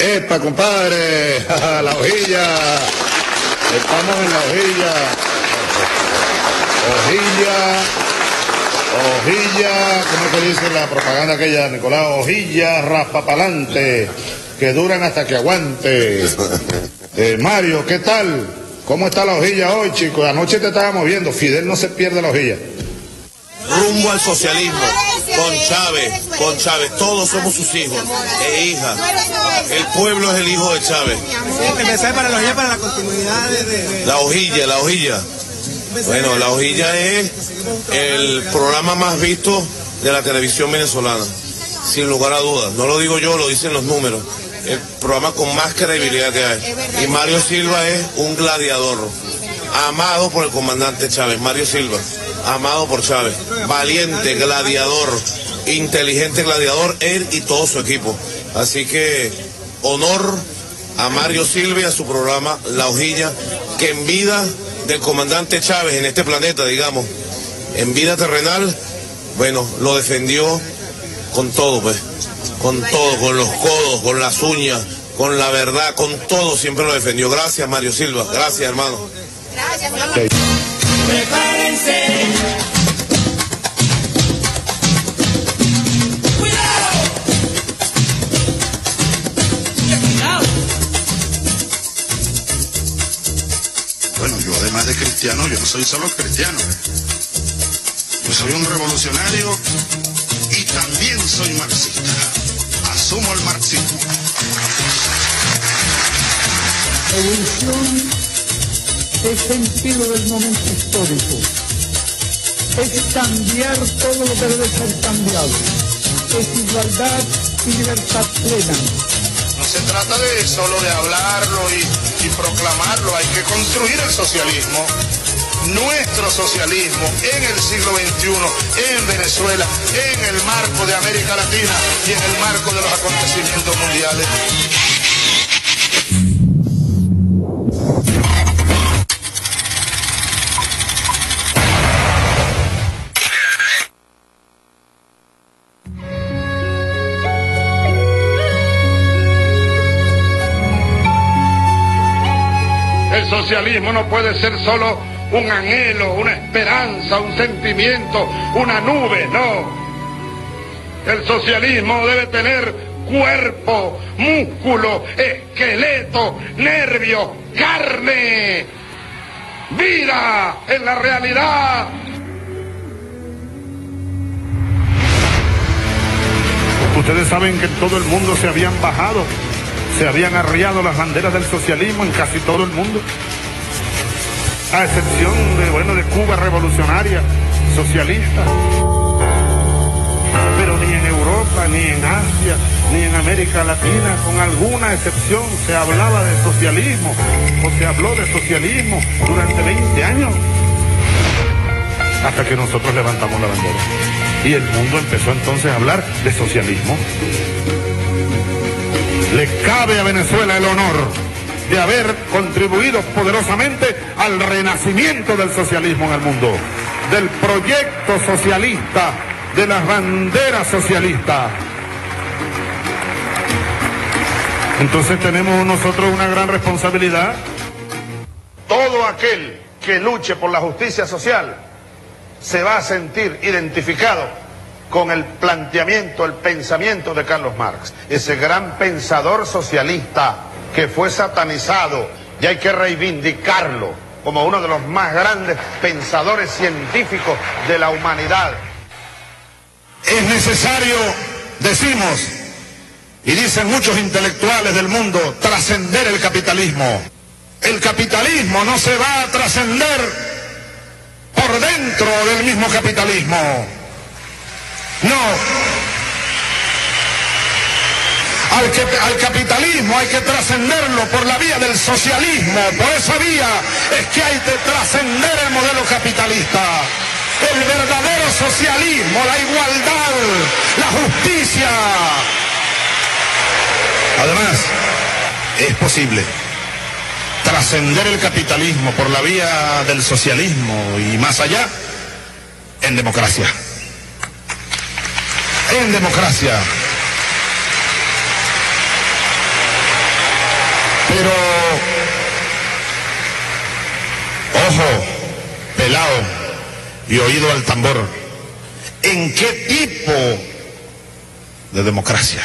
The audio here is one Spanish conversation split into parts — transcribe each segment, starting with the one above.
¡Epa, compadre! ¡La hojilla! Estamos en la hojilla. Hojilla, ¿cómo que dice la propaganda aquella, Nicolás? Hojilla raspapalante, que duran hasta que aguante. Mario, ¿qué tal? ¿Cómo está la hojilla hoy, chicos? Anoche te estábamos viendo, Fidel no se pierde la hojilla. Rumbo al socialismo, con Chávez, todos somos sus hijos e hijas. El pueblo es el hijo de Chávez. El mensaje para la hojilla, para la continuidad de... La hojilla. Bueno, La Hojilla es el programa más visto de la televisión venezolana, sin lugar a dudas. No lo digo yo, lo dicen los números. El programa con más credibilidad que hay. Y Mario Silva es un gladiador, amado por el comandante Chávez. Mario Silva, amado por Chávez, valiente, gladiador, inteligente gladiador, él y todo su equipo. Así que honor a Mario Silva y a su programa La Hojilla, que en vida del comandante Chávez en este planeta, digamos, en vida terrenal, bueno, lo defendió con todo, pues, con todo, con los codos, con las uñas, con la verdad, con todo, siempre lo defendió. Gracias, Mario Silva, gracias, hermano. Gracias, hermano. Prepárense. Bueno, yo además de cristiano, yo no soy solo cristiano. Yo soy un revolucionario y también soy marxista. Asumo el marxismo. Evolución es sentido del momento histórico. Es cambiar todo lo que debe ser cambiado. Es igualdad y libertad plena. No se trata de solo de hablarlo y proclamarlo, hay que construir el socialismo, nuestro socialismo en el siglo XXI, en Venezuela, en el marco de América Latina y en el marco de los acontecimientos mundiales. El socialismo no puede ser solo un anhelo, una esperanza, un sentimiento, una nube, no. El socialismo debe tener cuerpo, músculo, esqueleto, nervios, carne, vida en la realidad. Ustedes saben que en todo el mundo se habían bajado, se habían arriado las banderas del socialismo en casi todo el mundo, a excepción de Cuba revolucionaria, socialista. Pero ni en Europa, ni en Asia, ni en América Latina, con alguna excepción, se hablaba de socialismo, o se habló de socialismo durante 20 años, hasta que nosotros levantamos la bandera. Y el mundo empezó entonces a hablar de socialismo. Le cabe a Venezuela el honor de haber contribuido poderosamente al renacimiento del socialismo en el mundo, del proyecto socialista, de las banderas socialistas. Entonces tenemos nosotros una gran responsabilidad. Todo aquel que luche por la justicia social se va a sentir identificado con el planteamiento, el pensamiento de Carlos Marx, ese gran pensador socialista que fue satanizado, y hay que reivindicarlo como uno de los más grandes pensadores científicos de la humanidad. Es necesario, decimos, y dicen muchos intelectuales del mundo, trascender el capitalismo. El capitalismo no se va a trascender por dentro del mismo capitalismo. No. Al capitalismo hay que trascenderlo por la vía del socialismo. Por esa vía es que hay que trascender el modelo capitalista. El verdadero socialismo, la igualdad, la justicia. Además, es posible trascender el capitalismo por la vía del socialismo y más allá, en democracia. En democracia. y oído al tambor. ¿En qué tipo de democracia?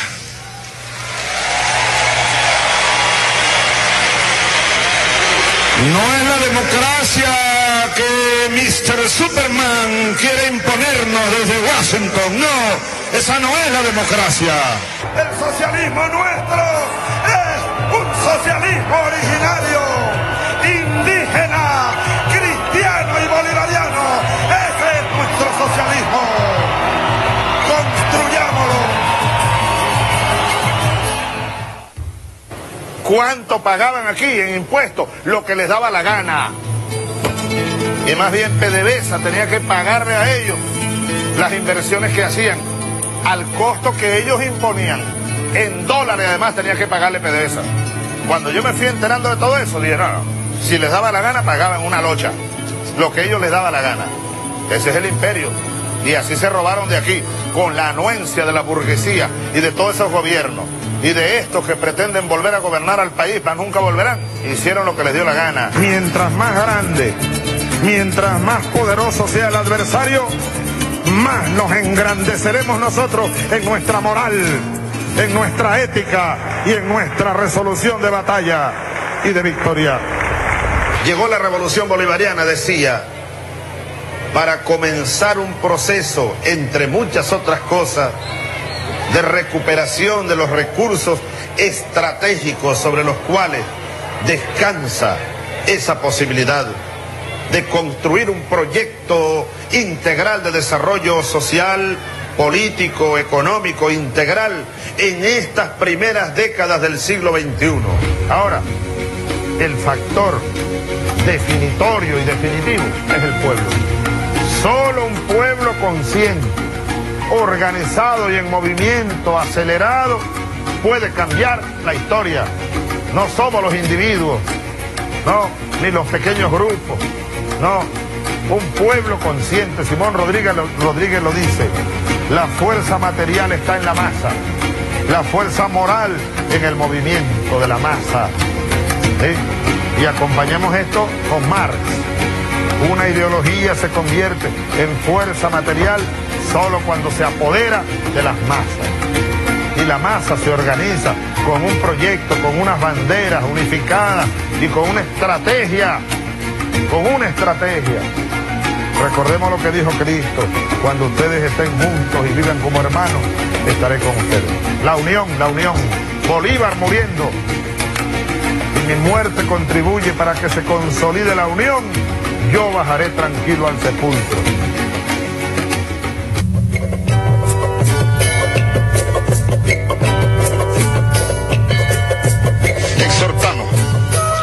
No es la democracia que Mr. Superman quiere imponernos desde Washington, no, esa no es la democracia. El socialismo nuestro es un socialismo originario, indígena, cristiano y bolivariano. Ese es nuestro socialismo. Construyámoslo. ¿Cuánto pagaban aquí en impuestos? Lo que les daba la gana. Y más bien PDVSA tenía que pagarle a ellos las inversiones que hacían al costo que ellos imponían. En dólares además tenía que pagarle PDVSA. Cuando yo me fui enterando de todo eso, dije, no, si les daba la gana pagaban una locha. Lo que ellos les daba la gana. Ese es el imperio. Y así se robaron de aquí, con la anuencia de la burguesía y de todos esos gobiernos. Y de estos que pretenden volver a gobernar al país, pero nunca volverán, hicieron lo que les dio la gana. Mientras más grande, mientras más poderoso sea el adversario, más nos engrandeceremos nosotros en nuestra moral, en nuestra ética y en nuestra resolución de batalla y de victoria. Llegó la revolución bolivariana, decía, para comenzar un proceso, entre muchas otras cosas, de recuperación de los recursos estratégicos sobre los cuales descansa esa posibilidad de construir un proyecto integral de desarrollo social, político, económico, integral en estas primeras décadas del siglo XXI. Ahora, el factor definitorio y definitivo es el pueblo. Solo un pueblo consciente, organizado y en movimiento acelerado puede cambiar la historia. No somos los individuos, no, ni los pequeños grupos, no, un pueblo consciente. Simón Rodríguez lo dice, la fuerza material está en la masa, la fuerza moral en el movimiento de la masa. ¿Sí? Y acompañamos esto con Marx. Una ideología se convierte en fuerza material solo cuando se apodera de las masas. Y la masa se organiza con un proyecto, con unas banderas unificadas y con una estrategia. Con una estrategia. Recordemos lo que dijo Cristo: cuando ustedes estén juntos y vivan como hermanos, estaré con ustedes. La unión, Bolívar muriendo. Y mi muerte contribuye para que se consolide la unión. Yo bajaré tranquilo al sepulcro. Exhortamos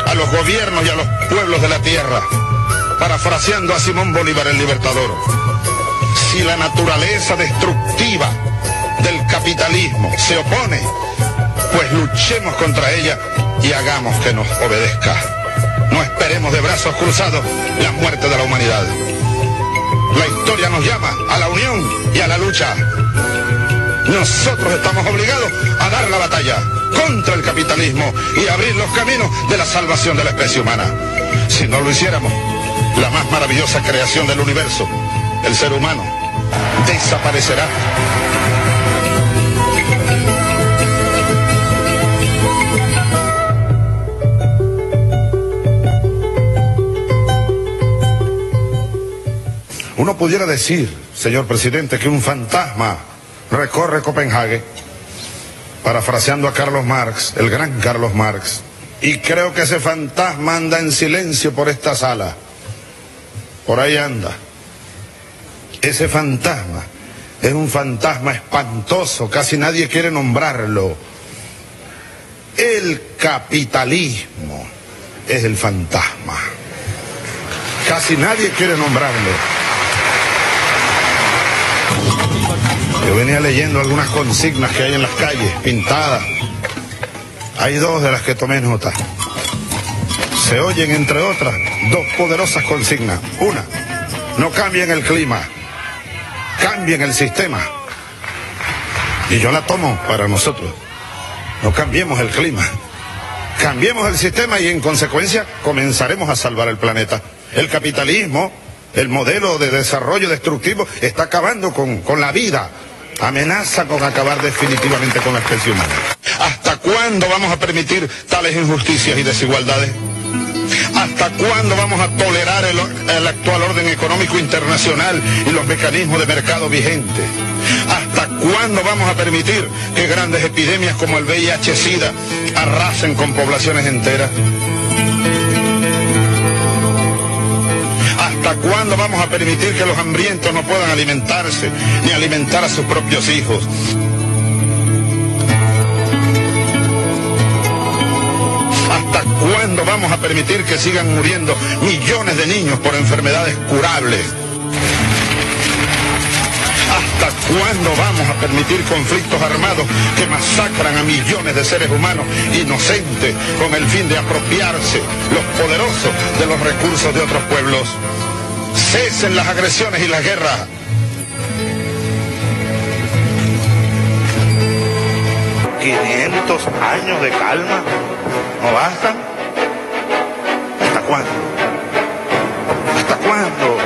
a los gobiernos y a los pueblos de la tierra, parafraseando a Simón Bolívar el Libertador: si la naturaleza destructiva del capitalismo se opone, pues luchemos contra ella y hagamos que nos obedezca. No esperemos de brazos cruzados la muerte de la humanidad. La historia nos llama a la unión y a la lucha. Nosotros estamos obligados a dar la batalla contra el capitalismo y abrir los caminos de la salvación de la especie humana. Si no lo hiciéramos, la más maravillosa creación del universo, el ser humano, desaparecerá. Uno pudiera decir, señor presidente, que un fantasma recorre Copenhague, parafraseando a Carlos Marx, el gran Carlos Marx, y creo que ese fantasma anda en silencio por esta sala. Por ahí anda. Ese fantasma es un fantasma espantoso, casi nadie quiere nombrarlo. El capitalismo es el fantasma. Casi nadie quiere nombrarlo. Yo venía leyendo algunas consignas que hay en las calles, pintadas. Hay dos de las que tomé nota. Se oyen, entre otras, dos poderosas consignas. Una, no cambien el clima, cambien el sistema. Y yo la tomo para nosotros. No cambiemos el clima, cambiemos el sistema y en consecuencia comenzaremos a salvar el planeta. El capitalismo El modelo de desarrollo destructivo está acabando con la vida. Amenaza con acabar definitivamente con la especie humana. ¿Hasta cuándo vamos a permitir tales injusticias y desigualdades? ¿Hasta cuándo vamos a tolerar el actual orden económico internacional y los mecanismos de mercado vigentes? ¿Hasta cuándo vamos a permitir que grandes epidemias como el VIH-Sida arrasen con poblaciones enteras? ¿Hasta cuándo vamos a permitir que los hambrientos no puedan alimentarse ni alimentar a sus propios hijos? ¿Hasta cuándo vamos a permitir que sigan muriendo millones de niños por enfermedades curables? ¿Hasta cuándo vamos a permitir conflictos armados que masacran a millones de seres humanos inocentes con el fin de apropiarse los poderosos de los recursos de otros pueblos? Cesen las agresiones y las guerras. ¿500 años de calma no bastan? ¿Hasta cuándo? ¿Hasta cuándo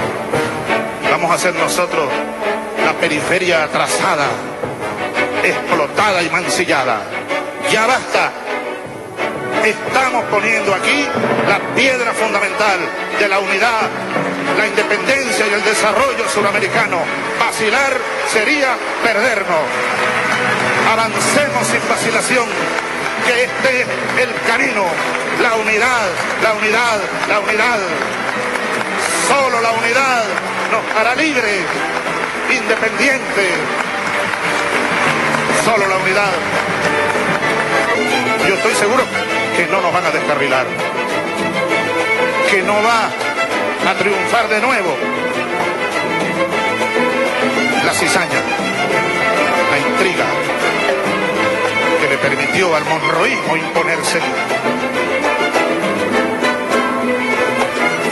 vamos a ser nosotros la periferia atrasada, explotada y mancillada? Ya basta. Estamos poniendo aquí la piedra fundamental de la unidad, la independencia y el desarrollo suramericano. Vacilar sería perdernos. Avancemos sin vacilación, que este es el camino. La unidad, la unidad, la unidad. Solo la unidad nos hará libres, independientes. Solo la unidad. Yo estoy seguro que no nos van a descarrilar, que no va a triunfar de nuevo la cizaña, la intriga que le permitió al monroísmo imponerse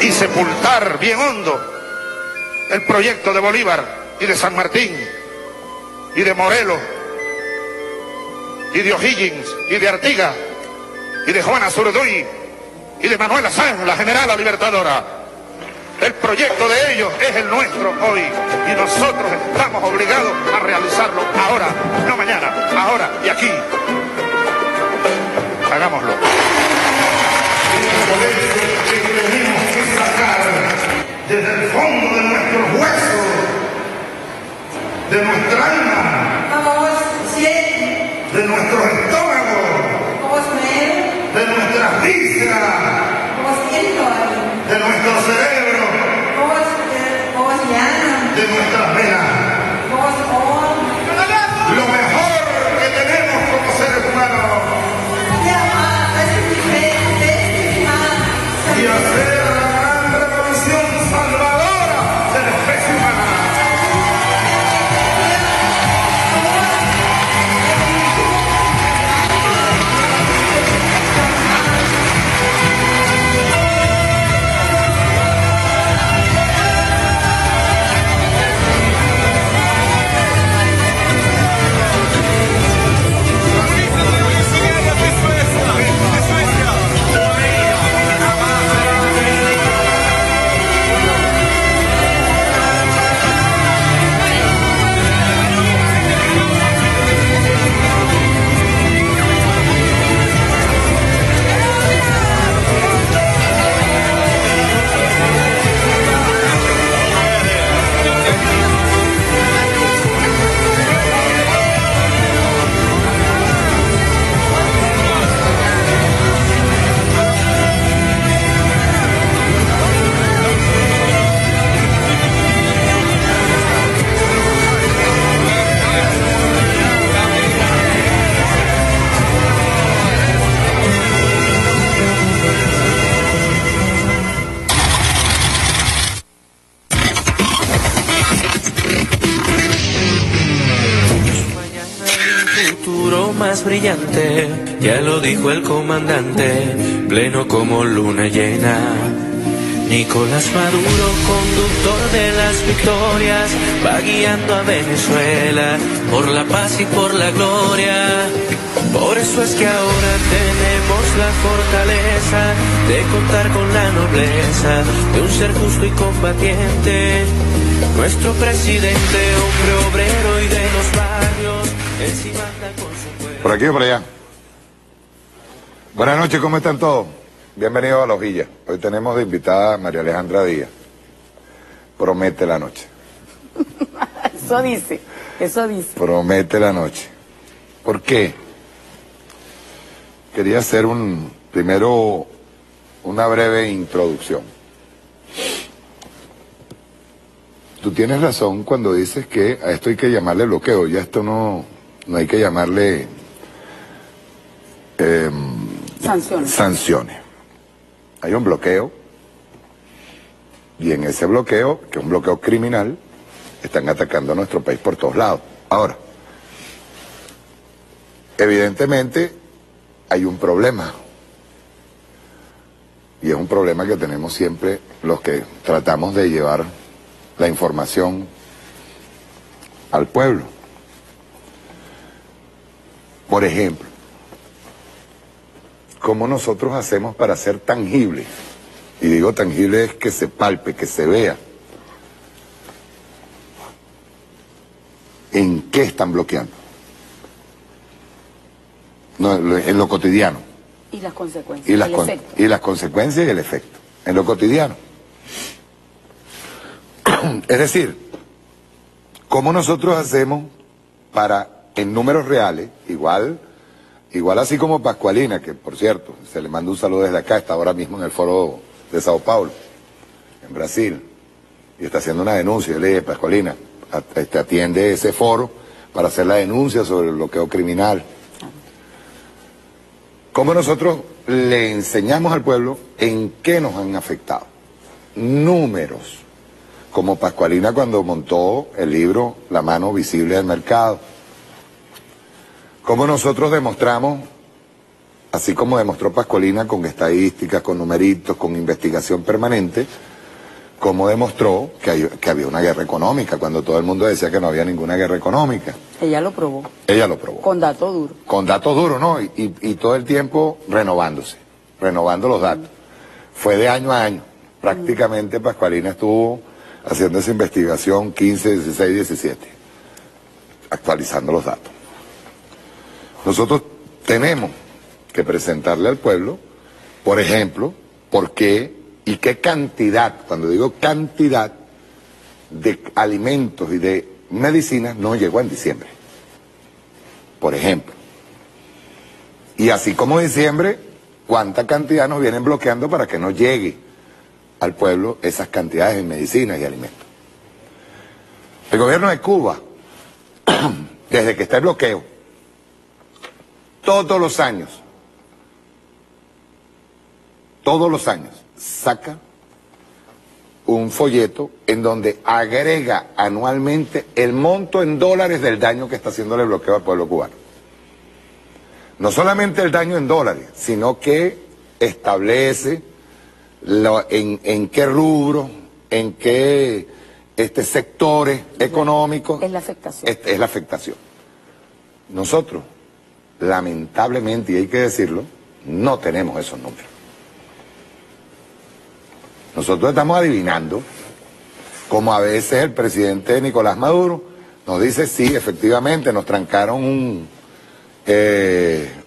y sepultar bien hondo el proyecto de Bolívar y de San Martín y de Morelos y de O'Higgins y de Artigas y de Juana Zurduy y de Manuela Sanz, la generala libertadora. El proyecto de ellos es el nuestro hoy y nosotros estamos obligados a realizarlo ahora, no mañana, ahora y aquí. Hagámoslo. Tenemos que sacar desde el fondo de nuestros huesos, de nuestra alma, de nuestros estómagos, de nuestras vísceras, de nuestro cerebro, de nuestras venas. Lo mejor que tenemos como seres humanos. Y hacer la gran revolución salvadora de la especie humana. Más brillante, ya lo dijo el comandante, pleno como luna llena. Nicolás Maduro, conductor de las victorias, va guiando a Venezuela por la paz y por la gloria. Por eso es que ahora tenemos la fortaleza de contar con la nobleza de un ser justo y combatiente. Nuestro presidente, hombre obrero y de los barrios, él sí manda con su pueblo. Por aquí o por allá. Buenas noches, ¿cómo están todos? Bienvenidos a La Hojilla. Hoy tenemos de invitada a María Alejandra Díaz. Promete la noche. Eso dice, eso dice. Promete la noche. ¿Por qué? Quería hacer primero una breve introducción. Tú tienes razón cuando dices que a esto hay que llamarle bloqueo. Ya esto no hay que llamarle sanciones. Hay un bloqueo, y en ese bloqueo, que es un bloqueo criminal, están atacando a nuestro país por todos lados. Ahora, evidentemente hay un problema, y es un problema que tenemos siempre los que tratamos de llevar la información al pueblo. Por ejemplo, ¿cómo nosotros hacemos para ser tangible? Y digo tangible es que se palpe, que se vea. ¿En qué están bloqueando? No, en lo cotidiano. Y las consecuencias. Y las consecuencias y el efecto. En lo cotidiano. Es decir, ¿cómo nosotros hacemos para, en números reales, igual así como Pascualina, que por cierto, se le manda un saludo desde acá, está ahora mismo en el foro de Sao Paulo, en Brasil, y está haciendo una denuncia. Yo le dije, Pascualina, atiende ese foro para hacer la denuncia sobre el bloqueo criminal. ¿Cómo nosotros le enseñamos al pueblo en qué nos han afectado? Números, como Pascualina cuando montó el libro La mano visible del mercado. ¿Cómo nosotros demostramos, así como demostró Pascualina con estadísticas, con numeritos, con investigación permanente, cómo demostró que había una guerra económica, cuando todo el mundo decía que no había ninguna guerra económica? Ella lo probó. Ella lo probó. Con datos duros. Con datos duros, ¿no? Y todo el tiempo renovándose, renovando los datos. Fue de año a año. Prácticamente Pascualina estuvo haciendo esa investigación 15, 16, 17, actualizando los datos. Nosotros tenemos que presentarle al pueblo, por ejemplo, por qué y qué cantidad, cuando digo cantidad, de alimentos y de medicinas no llegó en diciembre. Por ejemplo. Y así como diciembre, cuánta cantidad nos vienen bloqueando para que no llegue al pueblo esas cantidades de medicinas y alimentos. El gobierno de Cuba, desde que está el bloqueo, todos los años, saca un folleto en donde agrega anualmente el monto en dólares del daño que está haciéndole el bloqueo al pueblo cubano. No solamente el daño en dólares, sino que establece en qué rubro, en qué sectores económicos es la afectación. Es la afectación. Nosotros, lamentablemente, y hay que decirlo, no tenemos esos números. Nosotros estamos adivinando, como a veces el presidente Nicolás Maduro nos dice, sí, efectivamente, nos trancaron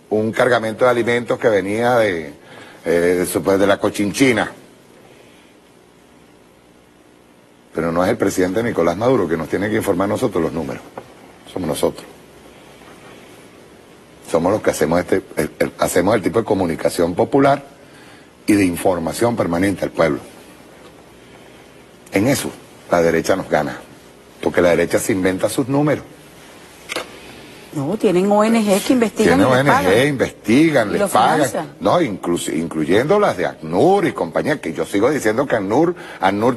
un cargamento de alimentos que venía de la Cochinchina. Pero no es el presidente Nicolás Maduro que nos tiene que informar nosotros los números. Somos nosotros. Somos los que hacemos hacemos el tipo de comunicación popular y de información permanente al pueblo. En eso la derecha nos gana, porque la derecha se inventa sus números. No, tienen ONG que investigan. Tienen ONG, investigan, les pagan. No, incluyendo las de ACNUR y compañía, que yo sigo diciendo que ACNUR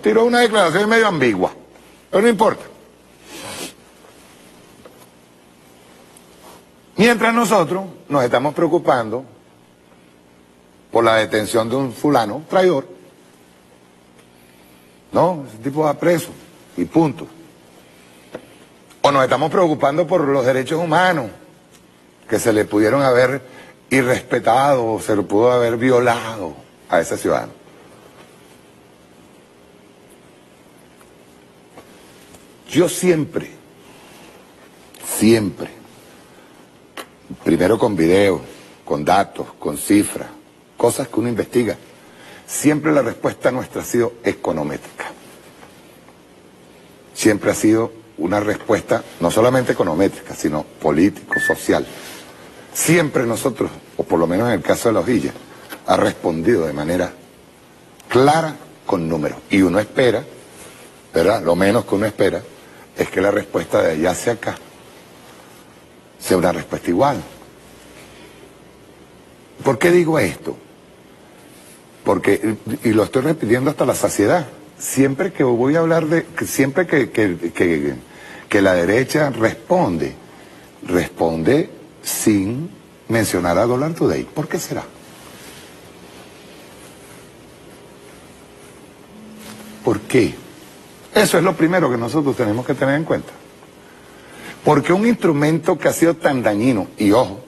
tiró una declaración medio ambigua, pero no importa. Mientras nosotros nos estamos preocupando por la detención de un fulano traidor, No, ese tipo va preso y punto. O nos estamos preocupando por los derechos humanos que se le pudieron haber irrespetado o se le pudo haber violado a ese ciudadano. Yo siempre, primero con videos, con datos, con cifras, cosas que uno investiga, siempre la respuesta nuestra ha sido econométrica. Siempre ha sido una respuesta no solamente econométrica, sino político, social. Siempre nosotros, o por lo menos en el caso de La Hojilla, ha respondido de manera clara con números. Y uno espera, ¿verdad? Lo menos que uno espera es que la respuesta de allá hacia acá sea una respuesta igual. ¿Por qué digo esto? Porque, y lo estoy repitiendo hasta la saciedad, siempre que voy a hablar de, siempre que la derecha responde sin mencionar a Dollar Today. ¿Por qué será? ¿Por qué? Eso es lo primero que nosotros tenemos que tener en cuenta. Porque un instrumento que ha sido tan dañino, y ojo,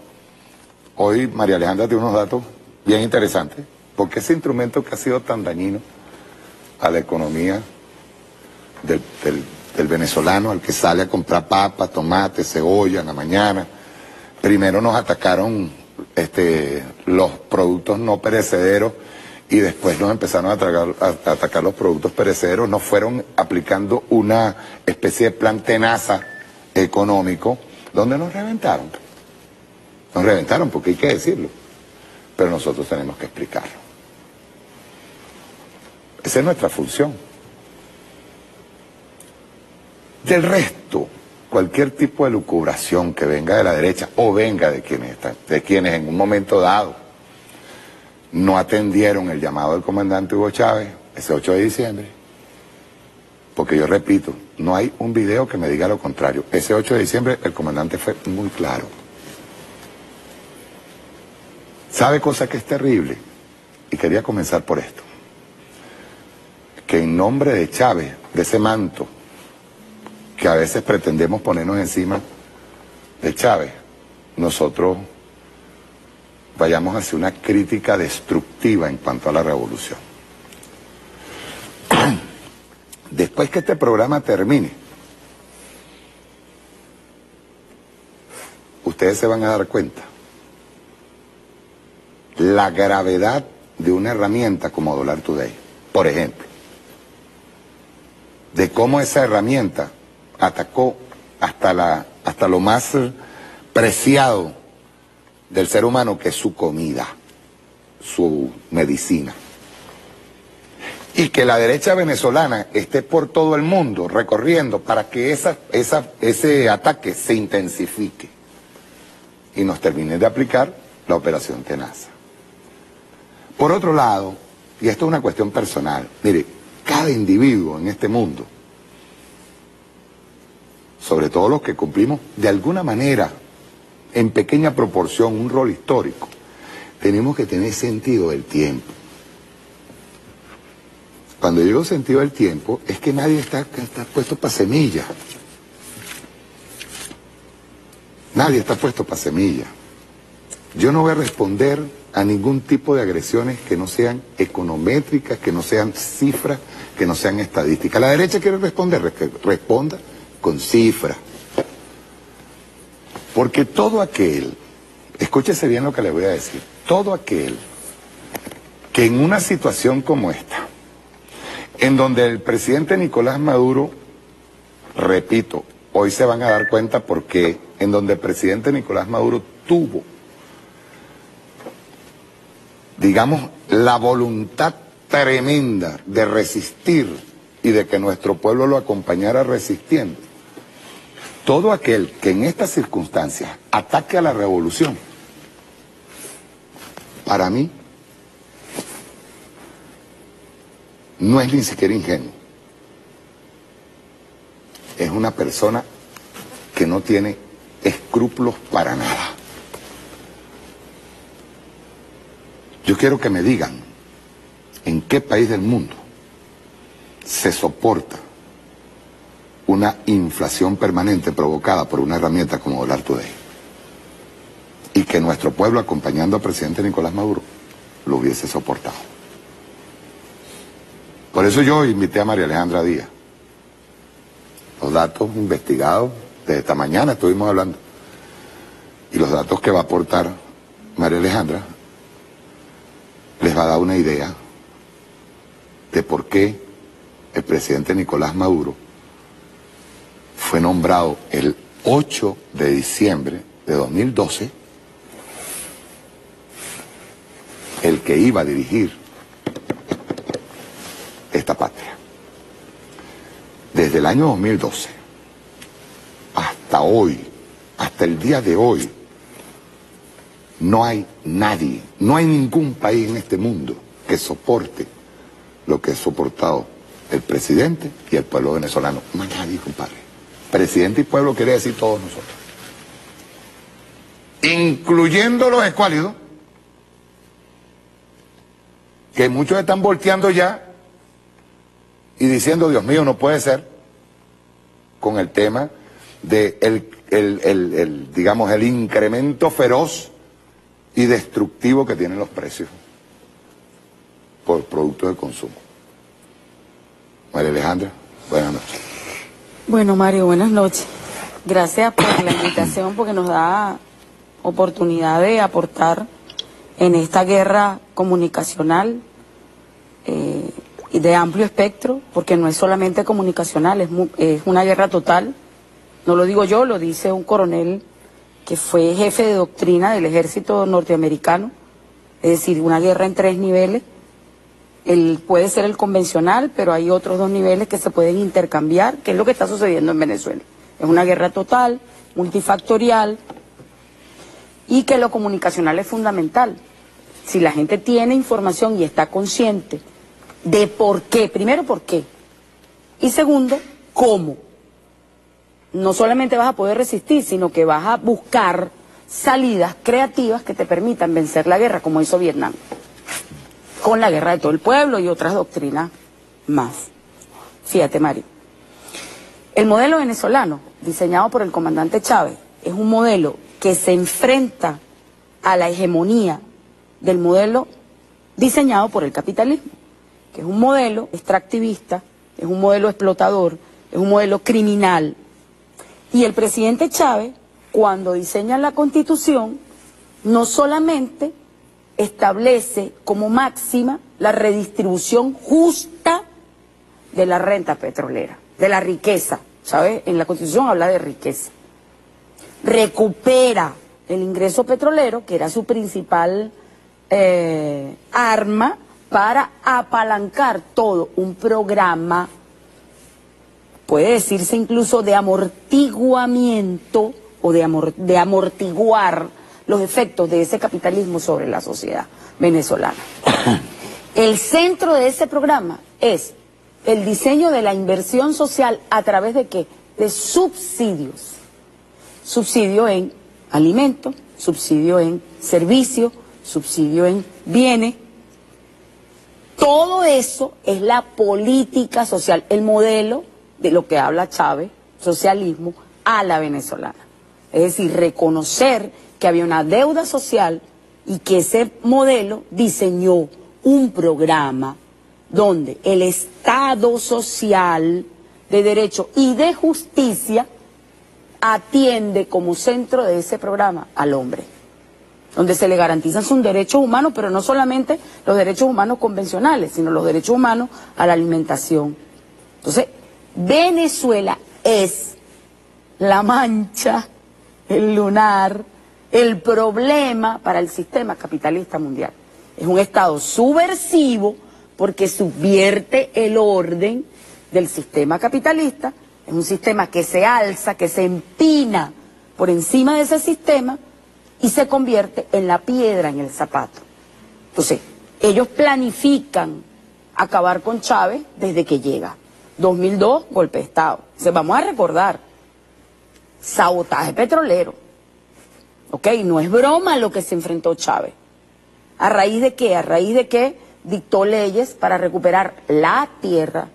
hoy María Alejandra tiene unos datos bien interesantes, porque ese instrumento que ha sido tan dañino a la economía del venezolano, al que sale a comprar papas, tomates, cebolla en la mañana, primero nos atacaron los productos no perecederos y después nos empezaron a atacar los productos perecederos, nos fueron aplicando una especie de plan tenaza económico donde nos reventaron. Nos reventaron porque hay que decirlo, pero nosotros tenemos que explicarlo. Esa es nuestra función. Del resto, cualquier tipo de lucubración que venga de la derecha o venga de quienes en un momento dado no atendieron el llamado del comandante Hugo Chávez ese 8 de diciembre, porque yo repito, no hay un video que me diga lo contrario. Ese 8 de diciembre el comandante fue muy claro. ¿Sabe cosa que es terrible? Y quería comenzar por esto. Que en nombre de Chávez, de ese manto que a veces pretendemos ponernos encima de Chávez, nosotros vayamos hacia una crítica destructiva en cuanto a la revolución. Después que este programa termine, ustedes se van a dar cuenta la gravedad de una herramienta como Dollar Today, por ejemplo, de cómo esa herramienta atacó hasta lo más preciado del ser humano, que es su comida, su medicina. Y que la derecha venezolana esté por todo el mundo recorriendo para que ese ataque se intensifique y nos termine de aplicar la operación Tenaza. Por otro lado, y esto es una cuestión personal, mire, cada individuo en este mundo, sobre todo los que cumplimos de alguna manera, en pequeña proporción, un rol histórico, tenemos que tener sentido del tiempo. Cuando digo sentido del tiempo, es que nadie está puesto para semilla. Nadie está puesto para semilla. Yo no voy a responder a ningún tipo de agresiones que no sean econométricas, que no sean cifras, que no sean estadísticas. La derecha quiere responder, que responda con cifras. Porque todo aquel, escúchese bien lo que le voy a decir, todo aquel que en una situación como esta, en donde el presidente Nicolás Maduro, repito, hoy se van a dar cuenta por qué, en donde el presidente Nicolás Maduro tuvo, digamos, la voluntad tremenda de resistir y de que nuestro pueblo lo acompañara resistiendo. Todo aquel que en estas circunstancias ataque a la revolución, para mí, no es ni siquiera ingenuo. Es una persona que no tiene escrúpulos para nada. Yo quiero que me digan en qué país del mundo se soporta una inflación permanente provocada por una herramienta como Dollar Today, y que nuestro pueblo, acompañando al presidente Nicolás Maduro, lo hubiese soportado. Por eso yo invité a María Alejandra Díaz. Los datos investigados, desde esta mañana estuvimos hablando, y los datos que va a aportar María Alejandra les va a dar una idea de por qué el presidente Nicolás Maduro fue nombrado el 8 de diciembre de 2012 el que iba a dirigir esta patria. Desde el año 2012 hasta hoy, hasta el día de hoy, no hay nadie, no hay ningún país en este mundo que soporte lo que ha soportado el presidente y el pueblo venezolano. Más nadie, compadre. Presidente y pueblo quiere decir todos nosotros. Incluyendo los escuálidos, que muchos están volteando ya y diciendo, Dios mío, no puede ser, con el tema de digamos, el incremento feroz y destructivo que tienen los precios por productos de consumo. María Alejandra, buenas noches. Bueno, Mario, buenas noches. Gracias por la invitación, porque nos da oportunidad de aportar en esta guerra comunicacional y de amplio espectro, porque no es solamente comunicacional, es una guerra total. No lo digo yo, lo dice un coronel que fue jefe de doctrina del ejército norteamericano, es decir, una guerra en 3 niveles. Puede ser el convencional, pero hay otros 2 niveles que se pueden intercambiar, que es lo que está sucediendo en Venezuela. Es una guerra total, multifactorial, y que lo comunicacional es fundamental. Si la gente tiene información y está consciente de por qué, primero por qué, y segundo, cómo. No solamente vas a poder resistir, sino que vas a buscar salidas creativas que te permitan vencer la guerra, como hizo Vietnam, con la guerra de todo el pueblo y otras doctrinas más. Fíjate, Mario, el modelo venezolano, diseñado por el comandante Chávez, es un modelo que se enfrenta a la hegemonía del modelo diseñado por el capitalismo, que es un modelo extractivista, es un modelo explotador, es un modelo criminal. Y el presidente Chávez, cuando diseña la Constitución, no solamente establece como máxima la redistribución justa de la renta petrolera, de la riqueza, ¿sabes? En la Constitución habla de riqueza. Recupera el ingreso petrolero, que era su principal arma para apalancar todo un programa, puede decirse incluso de amortiguamiento o de amortiguar los efectos de ese capitalismo sobre la sociedad venezolana. El centro de ese programa es el diseño de la inversión social a través de ¿qué? De subsidios. Subsidio en alimentos, subsidio en servicios, subsidio en bienes. Todo eso es la política social, el modelo de lo que habla Chávez, socialismo, a la venezolana. Es decir, reconocer que había una deuda social y que ese modelo diseñó un programa donde el Estado social de derecho y de justicia atiende como centro de ese programa al hombre, donde se le garantizan sus derechos humanos, pero no solamente los derechos humanos convencionales, sino los derechos humanos a la alimentación. Entonces, Venezuela es la mancha, el lunar, el problema para el sistema capitalista mundial. Es un Estado subversivo porque subvierte el orden del sistema capitalista, es un sistema que se alza, que se empina por encima de ese sistema y se convierte en la piedra en el zapato. Entonces, ellos planifican acabar con Chávez desde que llega. 2002, golpe de Estado. Entonces, vamos a recordar, sabotaje petrolero. ¿Ok? No es broma lo que se enfrentó Chávez. ¿A raíz de qué? A raíz de que dictó leyes para recuperar la tierra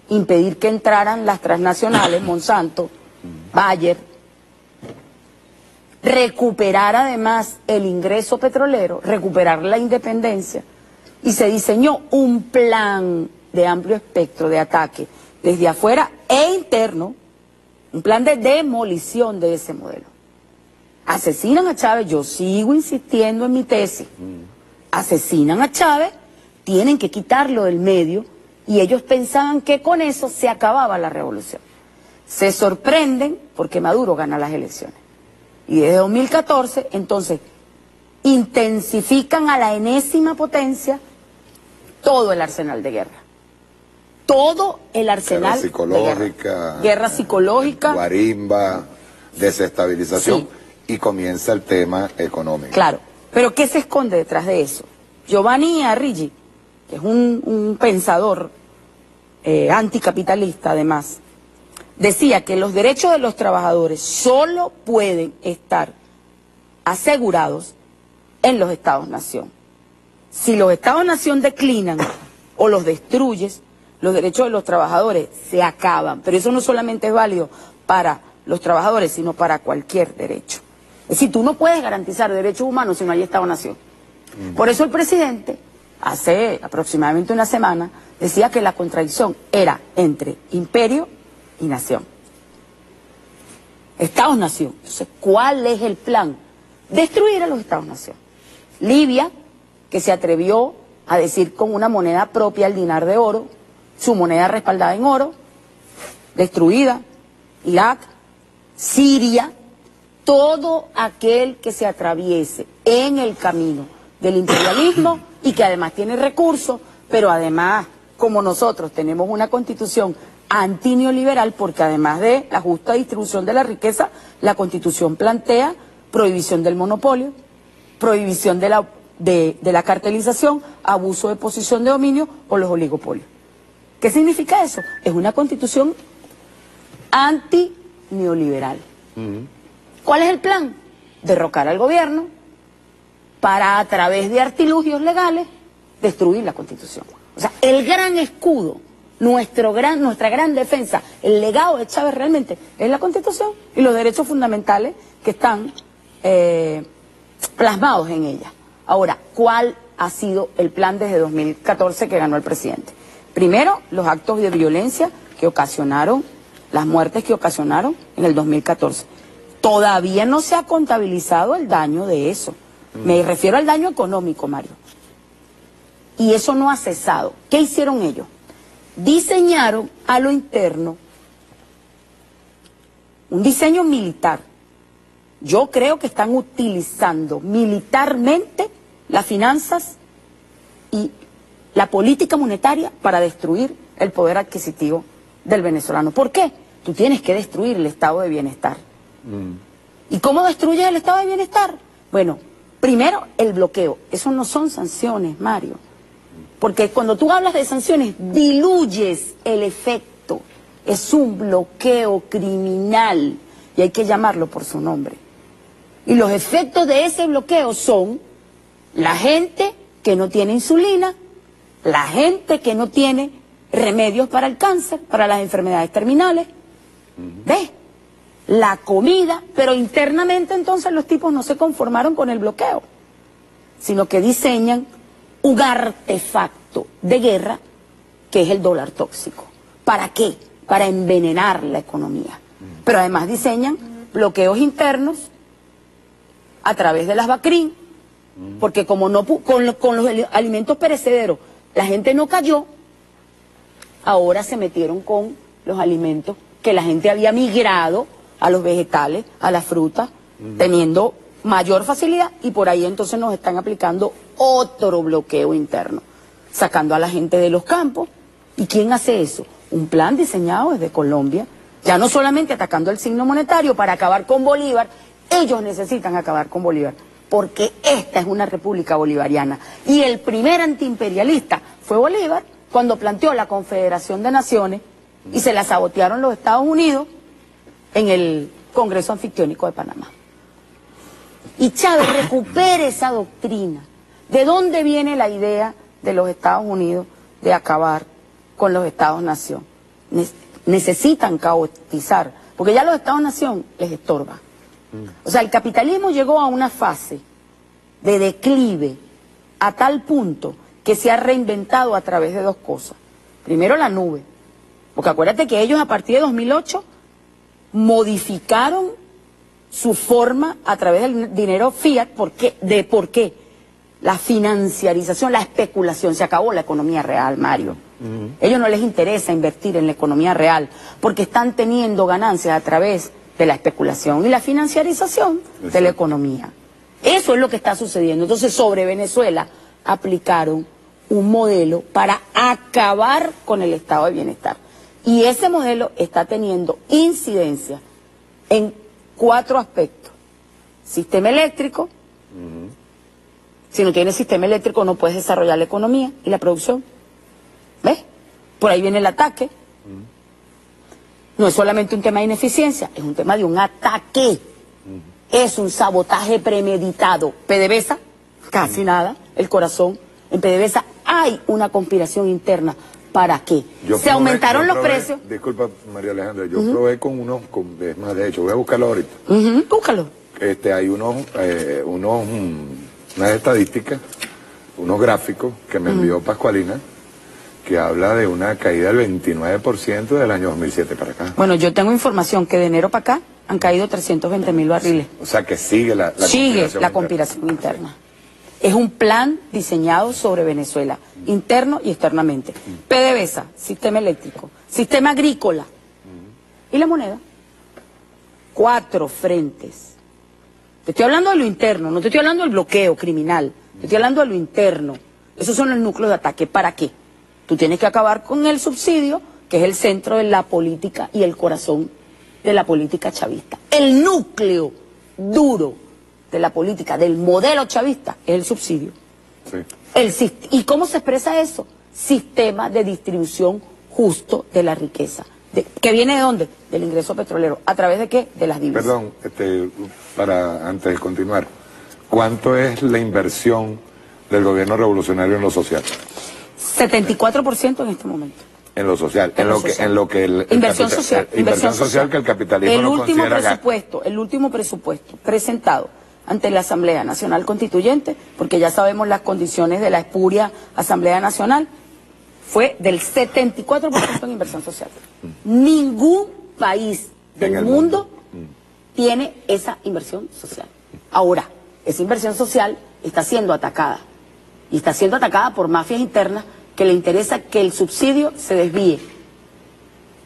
impedir que entraran las transnacionales, Monsanto, Bayer, recuperar además el ingreso petrolero, recuperar la independencia, y se diseñó un plan de amplio espectro de ataque desde afuera e interno, un plan de demolición de ese modelo. Asesinan a Chávez, yo sigo insistiendo en mi tesis, asesinan a Chávez, tienen que quitarlo del medio, y ellos pensaban que con eso se acababa la revolución. Se sorprenden porque Maduro gana las elecciones. Y desde 2014, entonces, intensifican a la enésima potencia todo el arsenal de guerra. Todo el arsenal de guerra. Guerra psicológica. Guarimba, desestabilización. Sí. Y comienza el tema económico. Claro, pero ¿qué se esconde detrás de eso? Giovanni Arrighi, que es un pensador anticapitalista además, decía que los derechos de los trabajadores solo pueden estar asegurados en los Estados-nación. Si los Estados-nación declinan o los destruyes, los derechos de los trabajadores se acaban. Pero eso no solamente es válido para los trabajadores, sino para cualquier derecho. Es decir, tú no puedes garantizar derechos humanos si no hay Estado-nación. Por eso el presidente, hace aproximadamente una semana, decía que la contradicción era entre imperio y nación. Estados-nación. Entonces, ¿cuál es el plan? Destruir a los Estados-nación. Libia, que se atrevió a decir con una moneda propia, el dinar de oro, su moneda respaldada en oro, destruida. Irak, Siria, todo aquel que se atraviese en el camino del imperialismo y que además tiene recursos, pero además, como nosotros tenemos una constitución antineoliberal, porque además de la justa distribución de la riqueza, la Constitución plantea prohibición del monopolio, prohibición de la cartelización, abuso de posición de dominio o los oligopolios. ¿Qué significa eso? Es una Constitución antineoliberal. ¿Cuál es el plan? Derrocar al gobierno para, a través de artilugios legales, destruir la Constitución. O sea, el gran escudo, nuestra gran defensa, el legado de Chávez realmente es la Constitución y los derechos fundamentales que están plasmados en ella. Ahora, ¿cuál ha sido el plan desde 2014 que ganó el presidente? Primero, los actos de violencia que ocasionaron, las muertes que ocasionaron en el 2014. Todavía no se ha contabilizado el daño de eso. Me refiero al daño económico, Mario. Y eso no ha cesado. ¿Qué hicieron ellos? Diseñaron a lo interno un diseño militar. Yo creo que están utilizando militarmente las finanzas y la política monetaria para destruir el poder adquisitivo del venezolano. ¿Por qué? Tú tienes que destruir el estado de bienestar. ¿Y cómo destruyes el estado de bienestar? Bueno, primero el bloqueo. Eso no son sanciones, Mario. Porque cuando tú hablas de sanciones, diluyes el efecto. Es un bloqueo criminal y hay que llamarlo por su nombre. Y los efectos de ese bloqueo son la gente que no tiene insulina, la gente que no tiene remedios para el cáncer, para las enfermedades terminales. ¿Ves? La comida, pero internamente entonces los tipos no se conformaron con el bloqueo, sino que diseñan un artefacto de guerra que es el dólar tóxico. ¿Para qué? Para envenenar la economía. Pero además diseñan bloqueos internos a través de las BACRIM, porque como no con los alimentos perecederos la gente no cayó, ahora se metieron con los alimentos que la gente había migrado a los vegetales, a la fruta, teniendo mayor facilidad, y por ahí entonces nos están aplicando otro bloqueo interno, sacando a la gente de los campos. ¿Y quién hace eso? Un plan diseñado desde Colombia, ya no solamente atacando el signo monetario para acabar con Bolívar. Ellos necesitan acabar con Bolívar, porque esta es una república bolivariana, y el primer antiimperialista fue Bolívar, cuando planteó la Confederación de Naciones, y se la sabotearon los Estados Unidos en el Congreso Anfictiónico de Panamá. Y Chávez recupera esa doctrina. ¿De dónde viene la idea de los Estados Unidos de acabar con los Estados-nación? necesitan caotizar, porque ya los estados-nación les estorba. O sea, el capitalismo llegó a una fase de declive a tal punto que se ha reinventado a través de dos cosas. Primero, la nube, porque acuérdate que ellos a partir de 2008 modificaron su forma a través del dinero fiat. ¿Por qué? La financiarización, la especulación. Se acabó la economía real, Mario. Ellos no les interesa invertir en la economía real porque están teniendo ganancias a través de la especulación y la financiarización de la economía. Eso es lo que está sucediendo. Entonces, sobre Venezuela aplicaron un modelo para acabar con el estado de bienestar. Y ese modelo está teniendo incidencia en 4 aspectos. Sistema eléctrico. Si no tienes sistema eléctrico no puedes desarrollar la economía y la producción. ¿Ves? Por ahí viene el ataque. No es solamente un tema de ineficiencia, es un tema de un ataque. Es un sabotaje premeditado. PDVSA, casi nada. El corazón. En PDVSA hay una conspiración interna. ¿Para qué? Se aumentaron los precios. Disculpa, María Alejandra, yo probé con unos, es más, de hecho, voy a buscarlo ahorita. Búscalo. Hay unas estadísticas, unos gráficos que me envió Pascualina, que habla de una caída del 29% del año 2007 para acá. Bueno, yo tengo información que de enero para acá han caído 320.000 barriles. O sea que sigue la conspiración interna. Es un plan diseñado sobre Venezuela, interno y externamente. PDVSA, sistema eléctrico, sistema agrícola y la moneda. 4 frentes. Te estoy hablando de lo interno, no te estoy hablando del bloqueo criminal, te estoy hablando de lo interno. Esos son los núcleos de ataque. ¿Para qué? Tú tienes que acabar con el subsidio, que es el centro de la política y el corazón de la política chavista. El núcleo duro de la política, del modelo chavista, es el subsidio. ¿Y cómo se expresa eso? Sistema de distribución justo de la riqueza. ¿Que viene de dónde? Del ingreso petrolero. ¿A través de qué? De las divisas. Perdón, antes de continuar, ¿cuánto es la inversión del gobierno revolucionario en lo social? 74% en este momento. En lo social, inversión social. Inversión social que el capitalismo no considera el último presupuesto presentado ante la Asamblea Nacional Constituyente, porque ya sabemos las condiciones de la espuria Asamblea Nacional, fue del 74% en inversión social. Ningún país del mundo tiene esa inversión social. Ahora, esa inversión social está siendo atacada. Y está siendo atacada por mafias internas que le interesa que el subsidio se desvíe.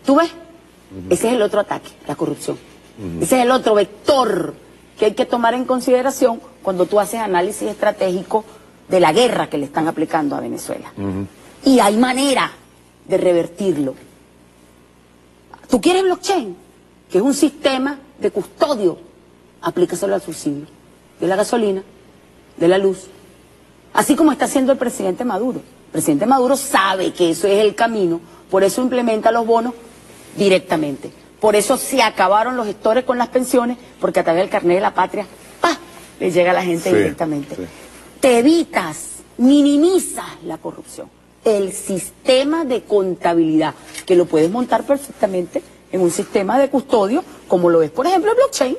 ¿Tú ves? Ese es el otro ataque, la corrupción. Ese es el otro vector que hay que tomar en consideración cuando tú haces análisis estratégico de la guerra que le están aplicando a Venezuela. Y hay manera de revertirlo. ¿Tú quieres blockchain? Que es un sistema de custodio. Aplícaselo al subsidio de la gasolina, de la luz. Así como está haciendo el presidente Maduro. El presidente Maduro sabe que eso es el camino, por eso implementa los bonos directamente. Por eso se acabaron los gestores con las pensiones, porque a través del carnet de la patria, ¡pah!, le llega a la gente directamente. Te evitas, minimizas la corrupción. El sistema de contabilidad, que lo puedes montar perfectamente en un sistema de custodio, como lo es, por ejemplo, el blockchain.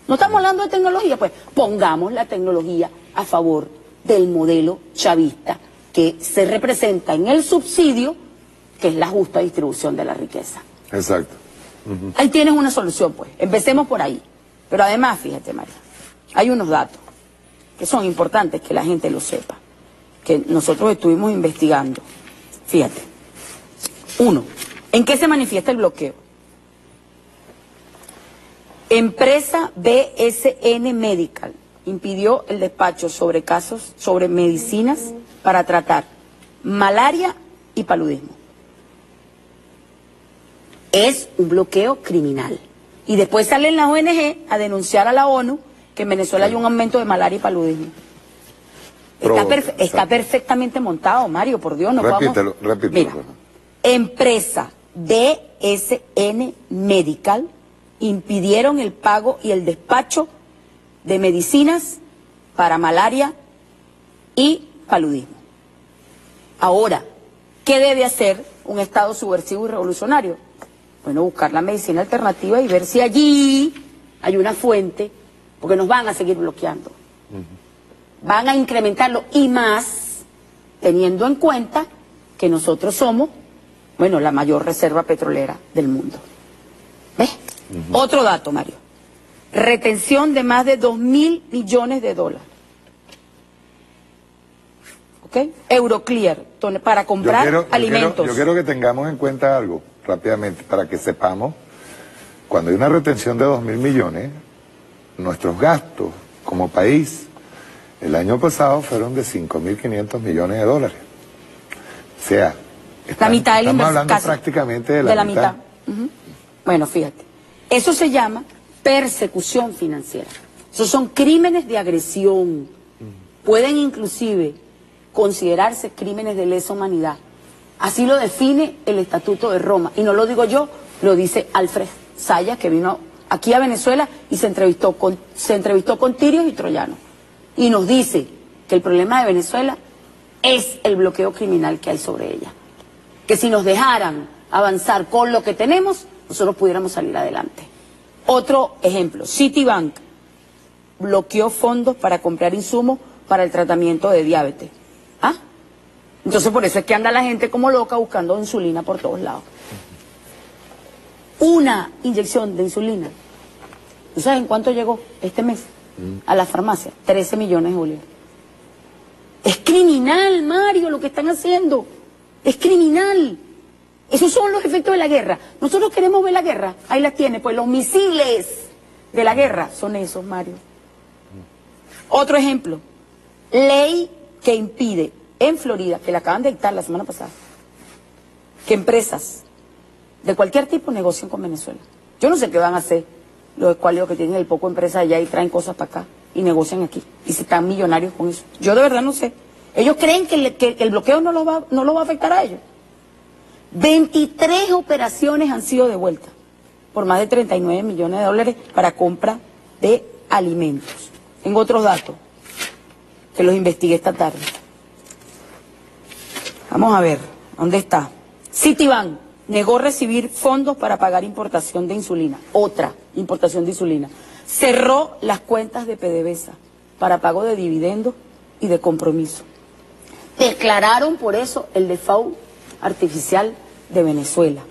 No estamos hablando de tecnología, pues pongamos la tecnología a favor del modelo chavista que se representa en el subsidio, que es la justa distribución de la riqueza. Exacto. Ahí tienes una solución, pues. Empecemos por ahí. Pero además, fíjate, María, hay unos datos que son importantes que la gente lo sepa, que nosotros estuvimos investigando. Fíjate. 1. ¿En qué se manifiesta el bloqueo? Empresa BSN Medical impidió el despacho sobre casos, sobre medicinas para tratar malaria y paludismo. Es un bloqueo criminal. Y después salen las ONG a denunciar a la ONU que en Venezuela hay un aumento de malaria y paludismo. Está perfectamente montado, Mario, por Dios. Repítelo. Mira, empresa BSN Medical impidieron el pago y el despacho de medicinas para malaria y paludismo. Ahora, ¿qué debe hacer un Estado subversivo y revolucionario? Bueno, buscar la medicina alternativa y ver si allí hay una fuente, porque nos van a seguir bloqueando. Van a incrementarlo y más, teniendo en cuenta que nosotros somos, bueno, la mayor reserva petrolera del mundo. ¿Ves? Otro dato, Mario. Retención de más de 2.000 millones de dólares. ¿Ok? Euroclear, para comprar alimentos. Yo quiero que tengamos en cuenta algo, rápidamente, para que sepamos, cuando hay una retención de 2.000 millones, nuestros gastos como país, el año pasado fueron de 5.500 millones de dólares. O sea, la mitad de la estamos hablando casi prácticamente de la mitad. Bueno, fíjate, eso se llama persecución financiera. Esos son crímenes de agresión. Pueden inclusive considerarse crímenes de lesa humanidad. Así lo define el Estatuto de Roma. Y no lo digo yo, lo dice Alfred Sayas, que vino aquí a Venezuela y se entrevistó con tirios y troyanos. Y nos dice que el problema de Venezuela es el bloqueo criminal que hay sobre ella. Que si nos dejaran avanzar con lo que tenemos, nosotros pudiéramos salir adelante. Otro ejemplo, Citibank bloqueó fondos para comprar insumos para el tratamiento de diabetes. ¿Ah? Entonces por eso es que anda la gente como loca buscando insulina por todos lados. Una inyección de insulina, ¿tú sabes en cuánto llegó este mes a la farmacia? 13 millones de bolívares. Es criminal, Mario, lo que están haciendo. Es criminal. Esos son los efectos de la guerra. Nosotros queremos ver la guerra. Ahí la tiene, pues los misiles de la guerra son esos, Mario. Otro ejemplo. Ley que impide en Florida, que la acaban de dictar la semana pasada, que empresas de cualquier tipo negocien con Venezuela. Yo no sé qué van a hacer los escuálidos que tienen el poco empresa allá y traen cosas para acá y negocian aquí. Y si están millonarios con eso. Yo de verdad no sé. Ellos creen que el bloqueo no los va a afectar a ellos. 23 operaciones han sido devueltas por más de 39 millones de dólares para compra de alimentos. Tengo otros datos que los investigué esta tarde. Vamos a ver, ¿dónde está? Citibank negó recibir fondos para pagar importación de insulina. Otra importación de insulina. Cerró las cuentas de PDVSA para pago de dividendos y de compromiso. Declararon por eso el default artificial de Venezuela.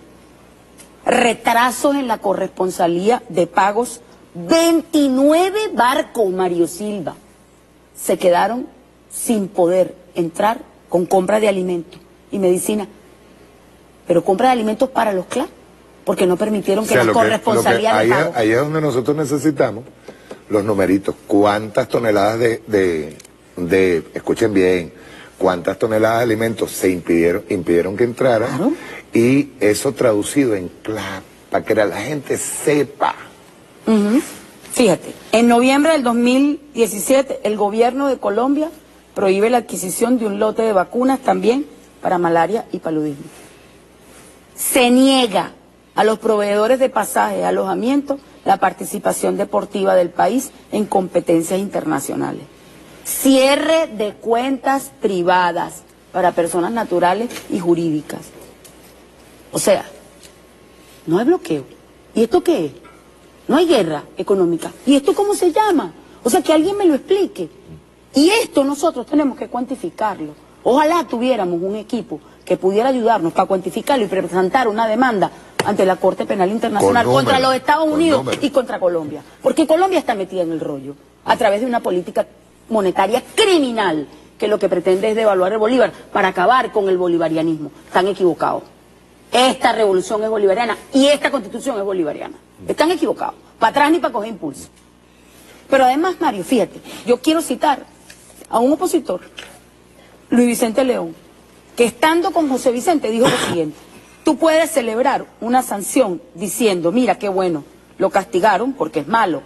Retrasos en la corresponsalía de pagos. 29 barcos, Mario Silva, se quedaron sin poder entrar con compra de alimentos y medicina. Pero compra de alimentos para los CLA, porque no permitieron que la corresponsalía de pago. Ahí es donde nosotros necesitamos los numeritos. ¿Cuántas toneladas escuchen bien, cuántas toneladas de alimentos se impidieron que entraran? Claro. Y eso traducido en CLA, para que la gente sepa. Fíjate, en noviembre del 2017 el gobierno de Colombia prohíbe la adquisición de un lote de vacunas también para malaria y paludismo. Se niega a los proveedores de pasajes, alojamiento, la participación deportiva del país en competencias internacionales. Cierre de cuentas privadas para personas naturales y jurídicas. O sea, no hay bloqueo. ¿Y esto qué es? No hay guerra económica. ¿Y esto cómo se llama? O sea, que alguien me lo explique. Y esto nosotros tenemos que cuantificarlo. Ojalá tuviéramos un equipo que pudiera ayudarnos para cuantificarlo y presentar una demanda ante la Corte Penal Internacional contra los Estados Unidos y contra Colombia. Porque Colombia está metida en el rollo a través de una política monetaria criminal que lo que pretende es devaluar el bolívar para acabar con el bolivarianismo. Están equivocados. Esta revolución es bolivariana y esta constitución es bolivariana. Están equivocados. Para atrás ni para coger impulso. Pero además, Mario, fíjate, yo quiero citar a un opositor, Luis Vicente León, que estando con José Vicente dijo lo siguiente: tú puedes celebrar una sanción diciendo, mira qué bueno, lo castigaron porque es malo.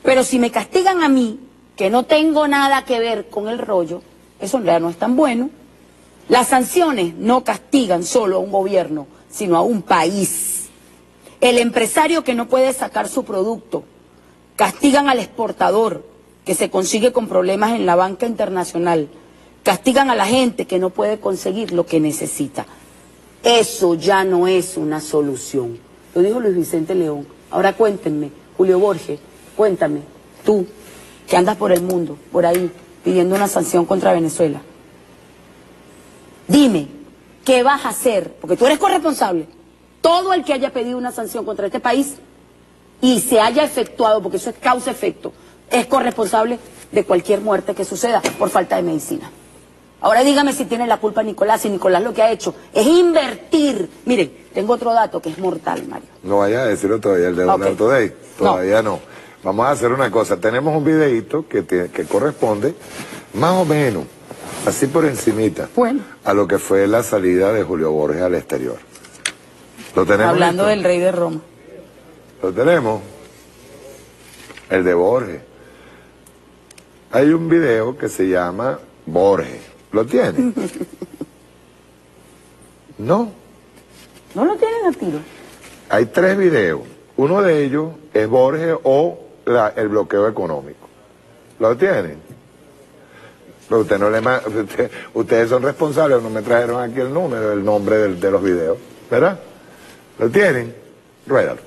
Pero si me castigan a mí, que no tengo nada que ver con el rollo, eso ya no es tan bueno. Las sanciones no castigan solo a un gobierno, sino a un país. El empresario que no puede sacar su producto, castigan al exportador que se consigue con problemas en la banca internacional, castigan a la gente que no puede conseguir lo que necesita. Eso ya no es una solución. Lo dijo Luis Vicente León. Ahora cuéntenme, Julio Borges, cuéntame, tú, que andas por el mundo, por ahí, pidiendo una sanción contra Venezuela. Dime, ¿qué vas a hacer? Porque tú eres corresponsable. Todo el que haya pedido una sanción contra este país y se haya efectuado, porque eso es causa-efecto, es corresponsable de cualquier muerte que suceda por falta de medicina. Ahora dígame si tiene la culpa Nicolás, y Nicolás lo que ha hecho es invertir. Miren, tengo otro dato que es mortal, Mario. No vaya a decirlo todavía, el de Donald Today. Todavía no. Vamos a hacer una cosa. Tenemos un videíto que corresponde más o menos, así por encimita, a lo que fue la salida de Julio Borges al exterior. ¿Lo tenemos? Hablando del rey de Roma. ¿Lo tenemos? El de Borges. Hay un video que se llama Borges. ¿Lo tiene? No. ¿No lo tienen a tiro? Hay 3 videos. Uno de ellos es Borges o el bloqueo económico. ¿Lo tienen? Pero usted no le ustedes son responsables, no me trajeron aquí el nombre de los videos, ¿verdad? ¿Lo tienen? Ruédalo.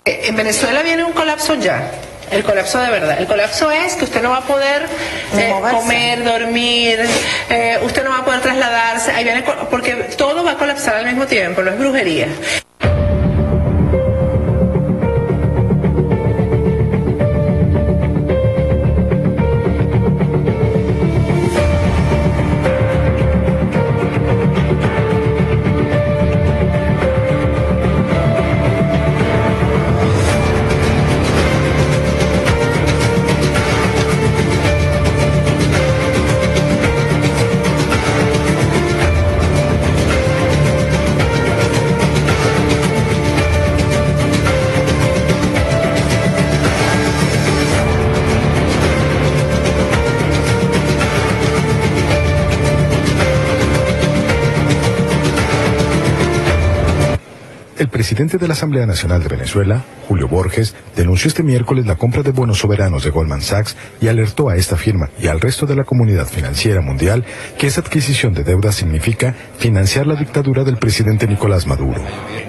En Venezuela viene un colapso ya, el colapso de verdad. El colapso es que usted no va a poder comer, dormir, usted no va a poder trasladarse, ahí viene, porque todo va a colapsar al mismo tiempo, no es brujería. El presidente de la Asamblea Nacional de Venezuela, Julio Borges, denunció este miércoles la compra de bonos soberanos de Goldman Sachs y alertó a esta firma y al resto de la comunidad financiera mundial que esa adquisición de deuda significa financiar la dictadura del presidente Nicolás Maduro.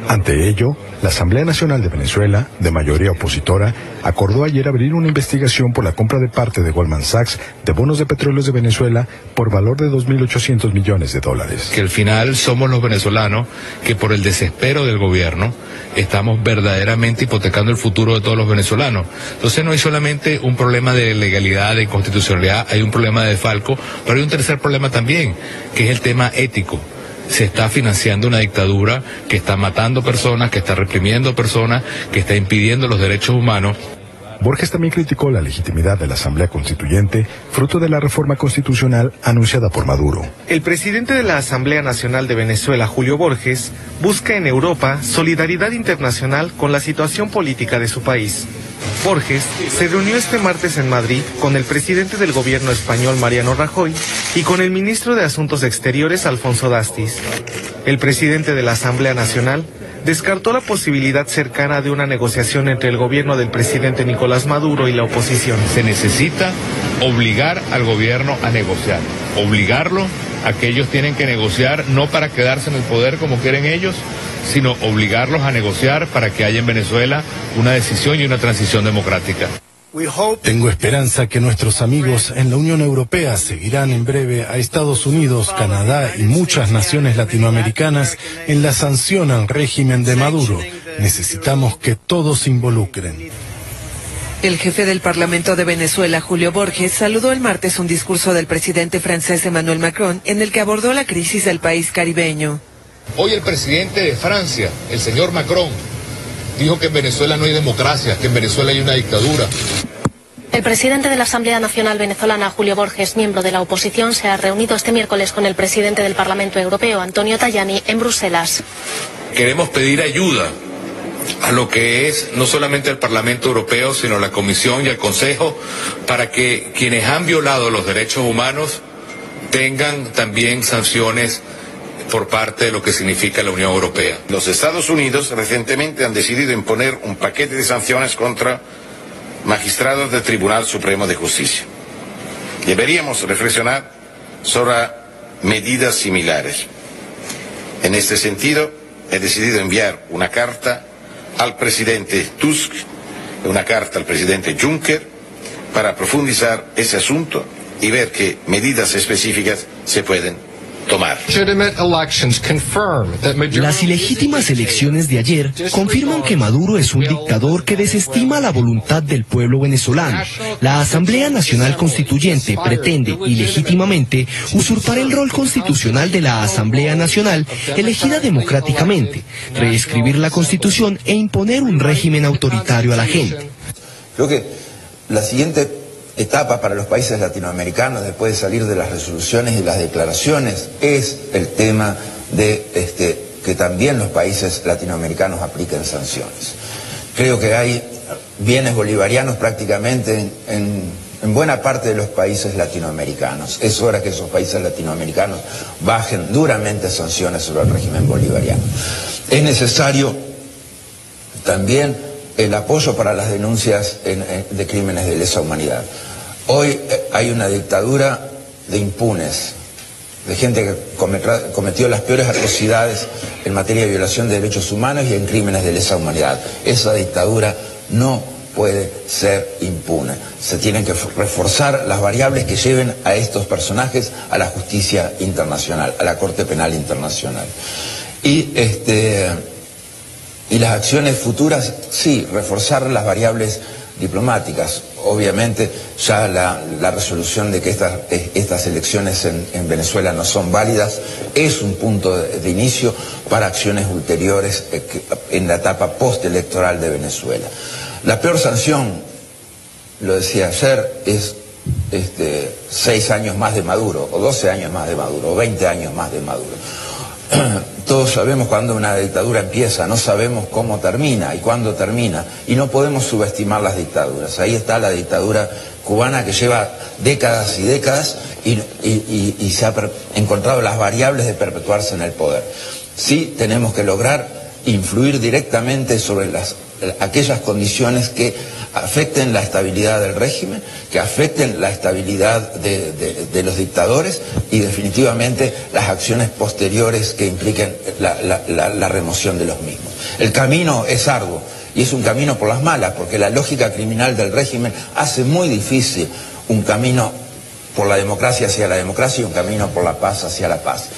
Ante ello, la Asamblea Nacional de Venezuela, de mayoría opositora, acordó ayer abrir una investigación por la compra de parte de Goldman Sachs de bonos de petróleos de Venezuela por valor de $2.800 millones. Que al final somos los venezolanos que por el desespero del gobierno estamos verdaderamente hipotecando el futuro de todos los venezolanos. Entonces no hay solamente un problema de legalidad, de constitucionalidad, hay un problema de desfalco, pero hay un tercer problema también, que es el tema ético. Se está financiando una dictadura que está matando personas, que está reprimiendo personas, que está impidiendo los derechos humanos. Borges también criticó la legitimidad de la Asamblea Constituyente, fruto de la reforma constitucional anunciada por Maduro. El presidente de la Asamblea Nacional de Venezuela, Julio Borges, busca en Europa solidaridad internacional con la situación política de su país. Borges se reunió este martes en Madrid con el presidente del gobierno español, Mariano Rajoy, y con el ministro de Asuntos Exteriores, Alfonso Dastis. El presidente de la Asamblea Nacional descartó la posibilidad cercana de una negociación entre el gobierno del presidente Nicolás Maduro y la oposición. Se necesita obligar al gobierno a negociar, obligarlo a que ellos tienen que negociar no para quedarse en el poder como quieren ellos, sino obligarlos a negociar para que haya en Venezuela una decisión y una transición democrática. Tengo esperanza que nuestros amigos en la Unión Europea seguirán en breve a Estados Unidos, Canadá y muchas naciones latinoamericanas en la sanción al régimen de Maduro. Necesitamos que todos se involucren. El jefe del Parlamento de Venezuela, Julio Borges, saludó el martes un discurso del presidente francés Emmanuel Macron en el que abordó la crisis del país caribeño. Hoy el presidente de Francia, el señor Macron, dijo que en Venezuela no hay democracia, que en Venezuela hay una dictadura. El presidente de la Asamblea Nacional Venezolana, Julio Borges, miembro de la oposición, se ha reunido este miércoles con el presidente del Parlamento Europeo, Antonio Tajani, en Bruselas. Queremos pedir ayuda a lo que es no solamente el Parlamento Europeo, sino la Comisión y el Consejo, para que quienes han violado los derechos humanos tengan también sanciones por parte de lo que significa la Unión Europea. Los Estados Unidos recientemente han decidido imponer un paquete de sanciones contra magistrados del Tribunal Supremo de Justicia. Deberíamos reflexionar sobre medidas similares. En este sentido, he decidido enviar una carta al presidente Tusk y una carta al presidente Juncker para profundizar ese asunto y ver qué medidas específicas se pueden tomar. Las ilegítimas elecciones de ayer confirman que Maduro es un dictador que desestima la voluntad del pueblo venezolano. La Asamblea Nacional Constituyente pretende ilegítimamente usurpar el rol constitucional de la Asamblea Nacional elegida democráticamente, reescribir la Constitución e imponer un régimen autoritario a la gente. Creo que la siguiente etapa para los países latinoamericanos, después de salir de las resoluciones y las declaraciones, es el tema de que también los países latinoamericanos apliquen sanciones. Creo que hay bienes bolivarianos prácticamente en buena parte de los países latinoamericanos. Es hora que esos países latinoamericanos bajen duramente sanciones sobre el régimen bolivariano. Es necesario también el apoyo para las denuncias de crímenes de lesa humanidad. Hoy hay una dictadura de impunes, de gente que cometió las peores atrocidades en materia de violación de derechos humanos y en crímenes de lesa humanidad. Esa dictadura no puede ser impune. Se tienen que reforzar las variables que lleven a estos personajes a la justicia internacional, a la Corte Penal Internacional. Y las acciones futuras, sí, reforzar las variables diplomáticas. Obviamente ya la resolución de que estas elecciones en Venezuela no son válidas es un punto de inicio para acciones ulteriores en la etapa postelectoral de Venezuela. La peor sanción, lo decía ayer, es 6 años más de Maduro, o 12 años más de Maduro, o 20 años más de Maduro. Todos sabemos cuándo una dictadura empieza, no sabemos cómo termina y cuándo termina, y no podemos subestimar las dictaduras. Ahí está la dictadura cubana que lleva décadas y décadas y se ha encontrado las variables de perpetuarse en el poder. Sí tenemos que lograr influir directamente sobre aquellas condiciones que afecten la estabilidad del régimen, que afecten la estabilidad de los dictadores y definitivamente las acciones posteriores que impliquen la remoción de los mismos. El camino es arduo y es un camino por las malas, porque la lógica criminal del régimen hace muy difícil un camino por la democracia hacia la democracia y un camino por la paz hacia la paz.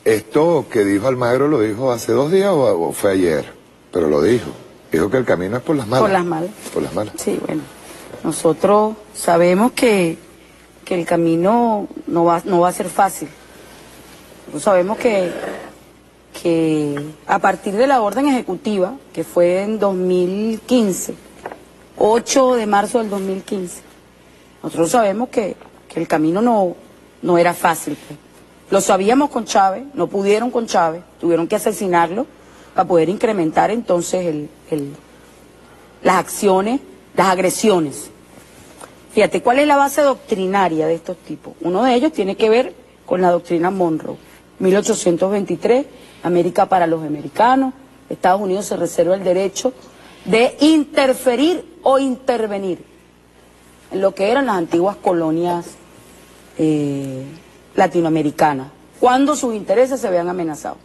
Esto que dijo Almagro lo dijo hace 2 días o fue ayer, pero lo dijo. Dijo que el camino es por las malas. Por las malas. Por las malas. Sí, bueno. Nosotros sabemos que el camino no va a ser fácil. Nosotros sabemos que a partir de la orden ejecutiva, que fue en 2015, 8 de marzo del 2015, nosotros sabemos que el camino no era fácil, pues. Lo sabíamos con Chávez, no pudieron con Chávez, tuvieron que asesinarlo para poder incrementar entonces las acciones, las agresiones. Fíjate, ¿cuál es la base doctrinaria de estos tipos? Uno de ellos tiene que ver con la doctrina Monroe, 1823, América para los americanos, Estados Unidos se reserva el derecho de interferir o intervenir en lo que eran las antiguas colonias latinoamericanas, cuando sus intereses se vean amenazados.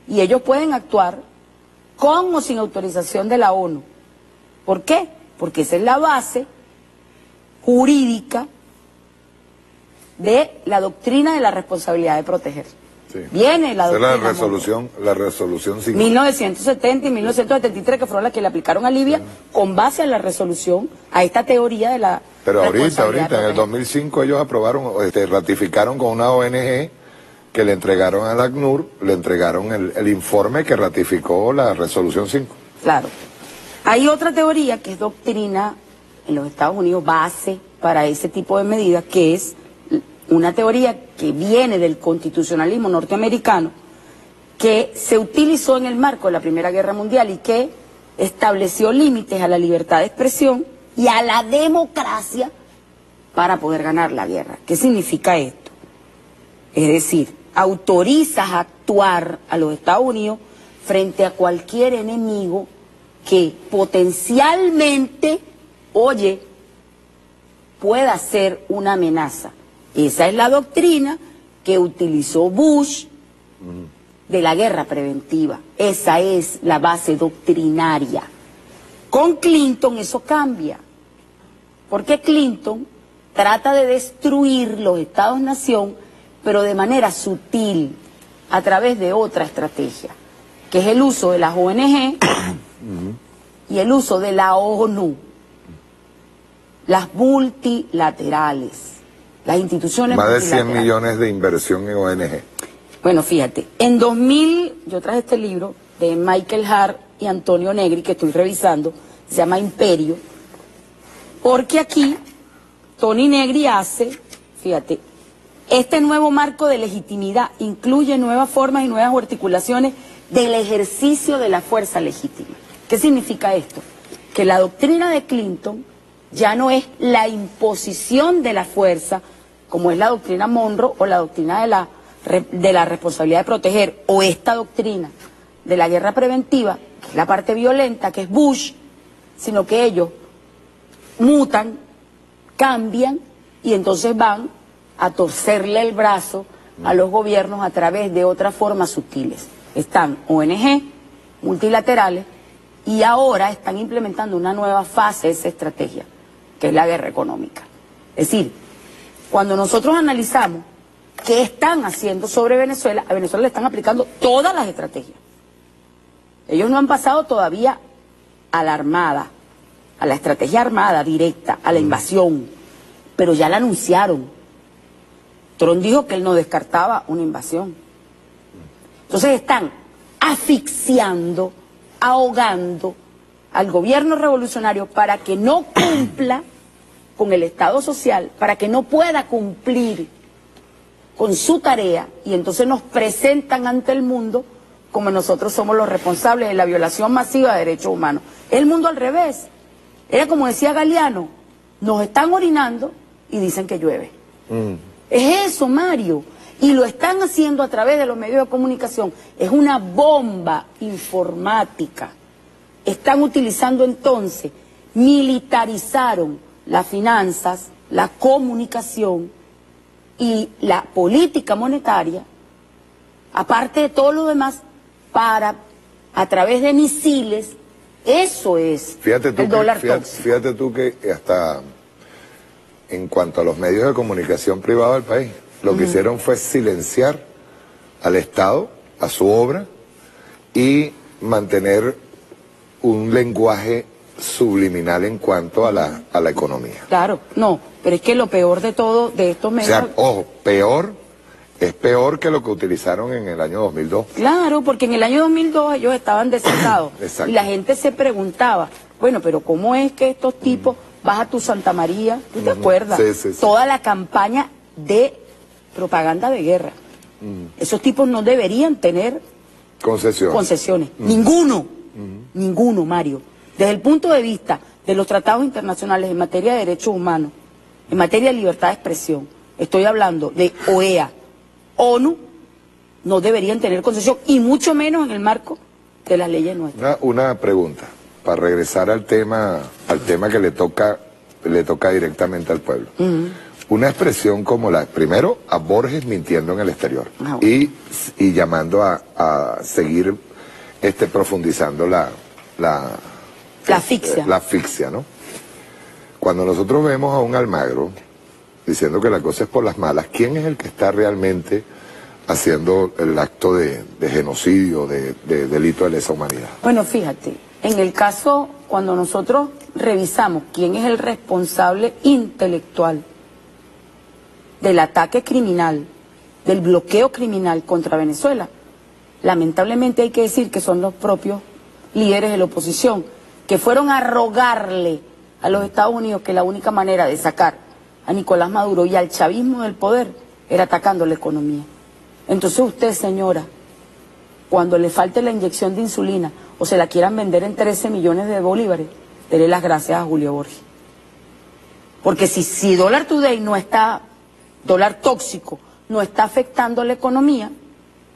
Y ellos pueden actuar con o sin autorización de la ONU. ¿Por qué? Porque esa es la base jurídica de la doctrina de la responsabilidad de proteger. Sí. Viene la doctrina. La resolución 5. 1970 y 1973, que fueron las que le aplicaron a Libia, con base a la resolución, a esta teoría de la Pero ahorita, responsabilidad en el 2005 ellos aprobaron, ratificaron con una ONG que le entregaron al ACNUR, le entregaron el informe que ratificó la resolución 5. Claro. Hay otra teoría que es doctrina en los Estados Unidos, base para ese tipo de medidas, que es una teoría que viene del constitucionalismo norteamericano, que se utilizó en el marco de la Primera Guerra Mundial y que estableció límites a la libertad de expresión y a la democracia para poder ganar la guerra. ¿Qué significa esto? Es decir, autorizas a actuar a los Estados Unidos frente a cualquier enemigo que potencialmente, pueda ser una amenaza. Esa es la doctrina que utilizó Bush de la guerra preventiva. Esa es la base doctrinaria. Con Clinton eso cambia, porque Clinton trata de destruir los Estados-nación, pero de manera sutil, a través de otra estrategia, que es el uso de las ONG y el uso de la ONU, las multilaterales. Las instituciones más de 100 millones de inversión en ONG. Bueno, fíjate, en 2000 yo traje este libro de Michael Hart y Antonio Negri, que estoy revisando, se llama Imperio, porque aquí Tony Negri hace, fíjate, este nuevo marco de legitimidad incluye nuevas formas y nuevas articulaciones del ejercicio de la fuerza legítima. ¿Qué significa esto? Que la doctrina de Clinton ya no es la imposición de la fuerza, como es la doctrina Monroe o la doctrina de la responsabilidad de proteger, o esta doctrina de la guerra preventiva, que es la parte violenta, que es Bush, sino que ellos mutan, cambian y entonces van a torcerle el brazo a los gobiernos a través de otras formas sutiles. Están ONG, multilaterales, y ahora están implementando una nueva fase de esa estrategia, que es la guerra económica. Es decir, cuando nosotros analizamos qué están haciendo sobre Venezuela, a Venezuela le están aplicando todas las estrategias. Ellos no han pasado todavía a la armada, a la estrategia armada directa, a la invasión, pero ya la anunciaron. Trump dijo que él no descartaba una invasión. Entonces están asfixiando, ahogando al gobierno revolucionario para que no cumpla con el Estado social, para que no pueda cumplir con su tarea, y entonces nos presentan ante el mundo como nosotros somos los responsables de la violación masiva de derechos humanos. El mundo al revés. Era como decía Galeano, nos están orinando y dicen que llueve. Es eso, Mario. Y lo están haciendo a través de los medios de comunicación. Es una bomba informática. Están utilizando entonces, militarizaron las finanzas, la comunicación y la política monetaria, aparte de todo lo demás, para, a través de misiles, eso es el dólar tóxico. Fíjate tú que hasta en cuanto a los medios de comunicación privados del país, lo que hicieron fue silenciar al Estado, a su obra, y mantener un lenguaje subliminal en cuanto a la economía. Claro, no, pero es que lo peor de todo, de estos medios... O sea, ojo, es peor que lo que utilizaron en el año 2002. Claro, porque en el año 2002 ellos estaban desatados. Y la gente se preguntaba, bueno, pero ¿cómo es que estos tipos, vas a tu Santa María, ¿tú te acuerdas? Sí. Toda la campaña de propaganda de guerra. Esos tipos no deberían tener concesiones. Ninguno, ninguno, Mario. Desde el punto de vista de los tratados internacionales en materia de derechos humanos, en materia de libertad de expresión, estoy hablando de OEA, ONU, no deberían tener concesión, y mucho menos en el marco de las leyes nuestras. Una pregunta, para regresar al tema que le toca le toca directamente al pueblo. Una expresión como la, primero, a Borges mintiendo en el exterior y llamando a seguir profundizando la asfixia, ¿no? Cuando nosotros vemos a un Almagro diciendo que la cosa es por las malas, ¿quién es el que está realmente haciendo el acto de genocidio, de delito de lesa humanidad? Bueno, fíjate, en el caso, cuando nosotros revisamos quién es el responsable intelectual del ataque criminal, del bloqueo criminal contra Venezuela, lamentablemente hay que decir que son los propios líderes de la oposición, que fueron a rogarle a los Estados Unidos que la única manera de sacar a Nicolás Maduro y al chavismo del poder era atacando la economía. Entonces usted, señora, cuando le falte la inyección de insulina o se la quieran vender en 13 millones de bolívares, dele las gracias a Julio Borges. Porque si Dollar Today no está, dólar tóxico, no está afectando la economía,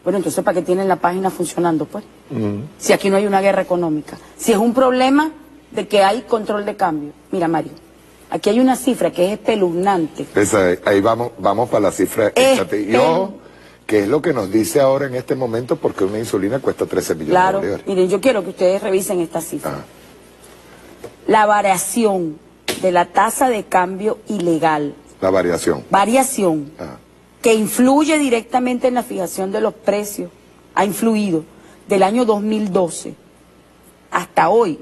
bueno, entonces ¿para qué tienen la página funcionando, pues? Si aquí no hay una guerra económica. Si es un problema de que hay control de cambio. Mira, Mario, aquí hay una cifra que es espeluznante. Ahí vamos para la cifra. Y ojo, que es lo que nos dice ahora en este momento, porque una insulina cuesta 13 millones de bolívares. Miren, yo quiero que ustedes revisen esta cifra. La variación de la tasa de cambio ilegal. La variación. Que influye directamente en la fijación de los precios, ha influido del año 2012 hasta hoy,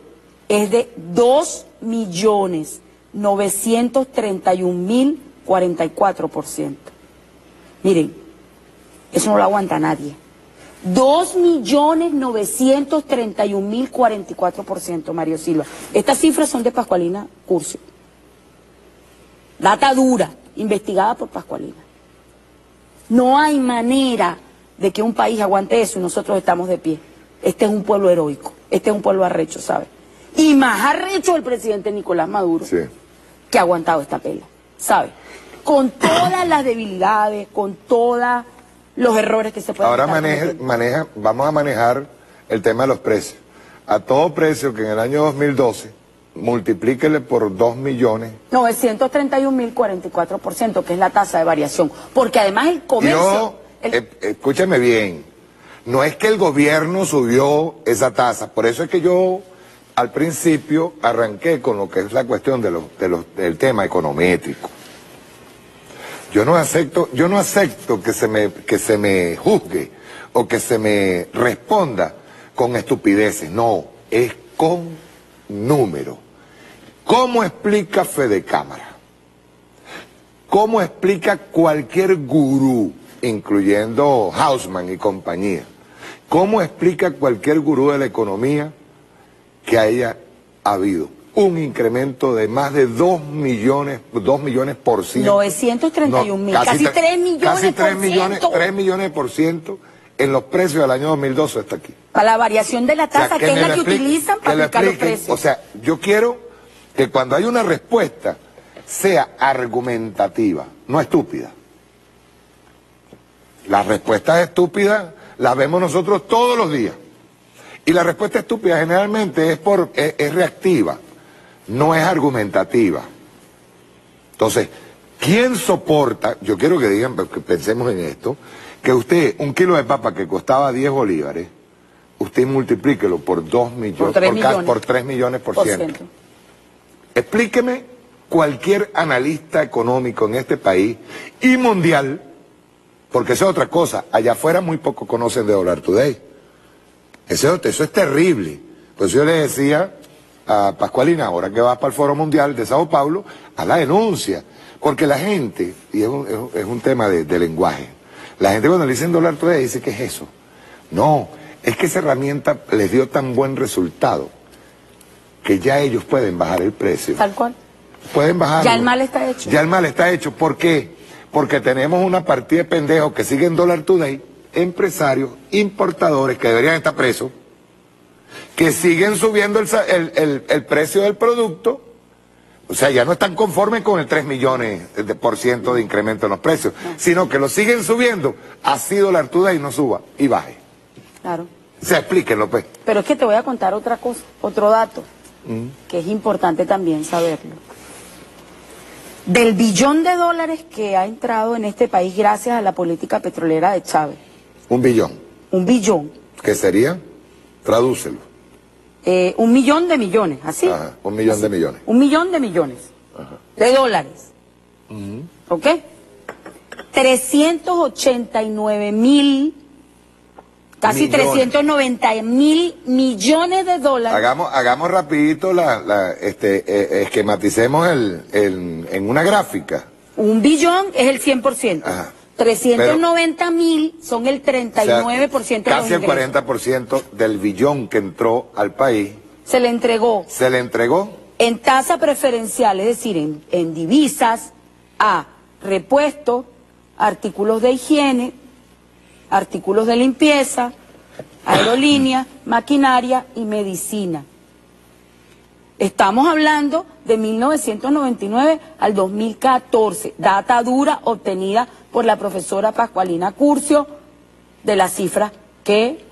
es de 2.931.044%. Miren, eso no lo aguanta nadie. 2.931.044%, Mario Silva. Estas cifras son de Pascualina Curcio. Data dura, investigada por Pascualina. No hay manera de que un país aguante eso y nosotros estamos de pie. Este es un pueblo heroico, este es un pueblo arrecho, ¿sabes? Y más arrecho el presidente Nicolás Maduro, que ha aguantado esta pela, ¿sabes? Con todas las debilidades, con todos los errores que se pueden Ahora vamos a manejar el tema de los precios. A todo precio que en el año 2012, multiplíquele por 2.931.044%, que es la tasa de variación. Porque además el comercio... Escúchame bien, no es que el gobierno subió esa tasa, por eso es que yo al principio arranqué con lo que es la cuestión del tema econométrico. Yo no acepto que se me juzgue o que se me responda con estupideces, no, es con números. ¿Cómo explica Fede Cámara? ¿Cómo explica cualquier gurú, incluyendo Hausman y compañía? ¿Cómo explica cualquier gurú de la economía que haya habido un incremento de más de 2 millones por ciento? 931.000, casi 3 millones por ciento en los precios del año 2012 hasta aquí. Para la variación de la tasa, que es la que utilizan para aplicar los precios. O sea, yo quiero que cuando hay una respuesta sea argumentativa, no estúpida. Las respuestas estúpidas las vemos nosotros todos los días. Y la respuesta estúpida generalmente es reactiva, no es argumentativa. Entonces, ¿quién soporta? Yo quiero que digan, que pensemos en esto, que usted, un kilo de papa que costaba 10 bolívares, usted multiplíquelo por 2 millones, por 3 millones por ciento. Explíqueme cualquier analista económico en este país y mundial, porque eso es otra cosa, allá afuera muy poco conocen de Dollar Today. Eso es terrible. Pues yo le decía a Pascualina, ahora que va para el Foro Mundial de Sao Paulo, a la denuncia, porque la gente, y es un tema de lenguaje, la gente cuando le dicen Dollar Today dice, ¿qué es eso? No, es que esa herramienta les dio tan buen resultado que ya ellos pueden bajar el precio. Tal cual. Pueden bajar. Ya el mal está hecho. Ya el mal está hecho. ¿Por qué? Porque tenemos una partida de pendejos que siguen Dollar Today, empresarios, importadores que deberían estar presos, que siguen subiendo el precio del producto. O sea, ya no están conformes con el 3 millones por ciento de incremento en los precios, sino que lo siguen subiendo. Así Dollar Today no suba y baje. Claro. O sea, explíquenlo, pues. Pero es que te voy a contar otra cosa, otro dato, que es importante también saberlo. del billón de dólares que ha entrado en este país gracias a la política petrolera de Chávez. Un billón. Un billón. ¿Qué sería? Tradúcelo. 1 millón de millones, ¿así? Ajá, 1 millón de millones. 1 millón de millones. Ajá. De dólares. ¿Ok? 389.000, casi 390.000 millones de dólares. Hagamos rapidito esquematicemos en una gráfica. 1 billón es el 100%. Ajá. 390.000 son el 39% casi de los el 40% del billón que entró al país. Se le entregó. Se le entregó. En tasa preferencial, es decir, en divisas, a repuestos, artículos de higiene, artículos de limpieza, aerolíneas, maquinaria y medicina. Estamos hablando de 1999 al 2014, data dura obtenida por la profesora Pascualina Curcio de las cifras que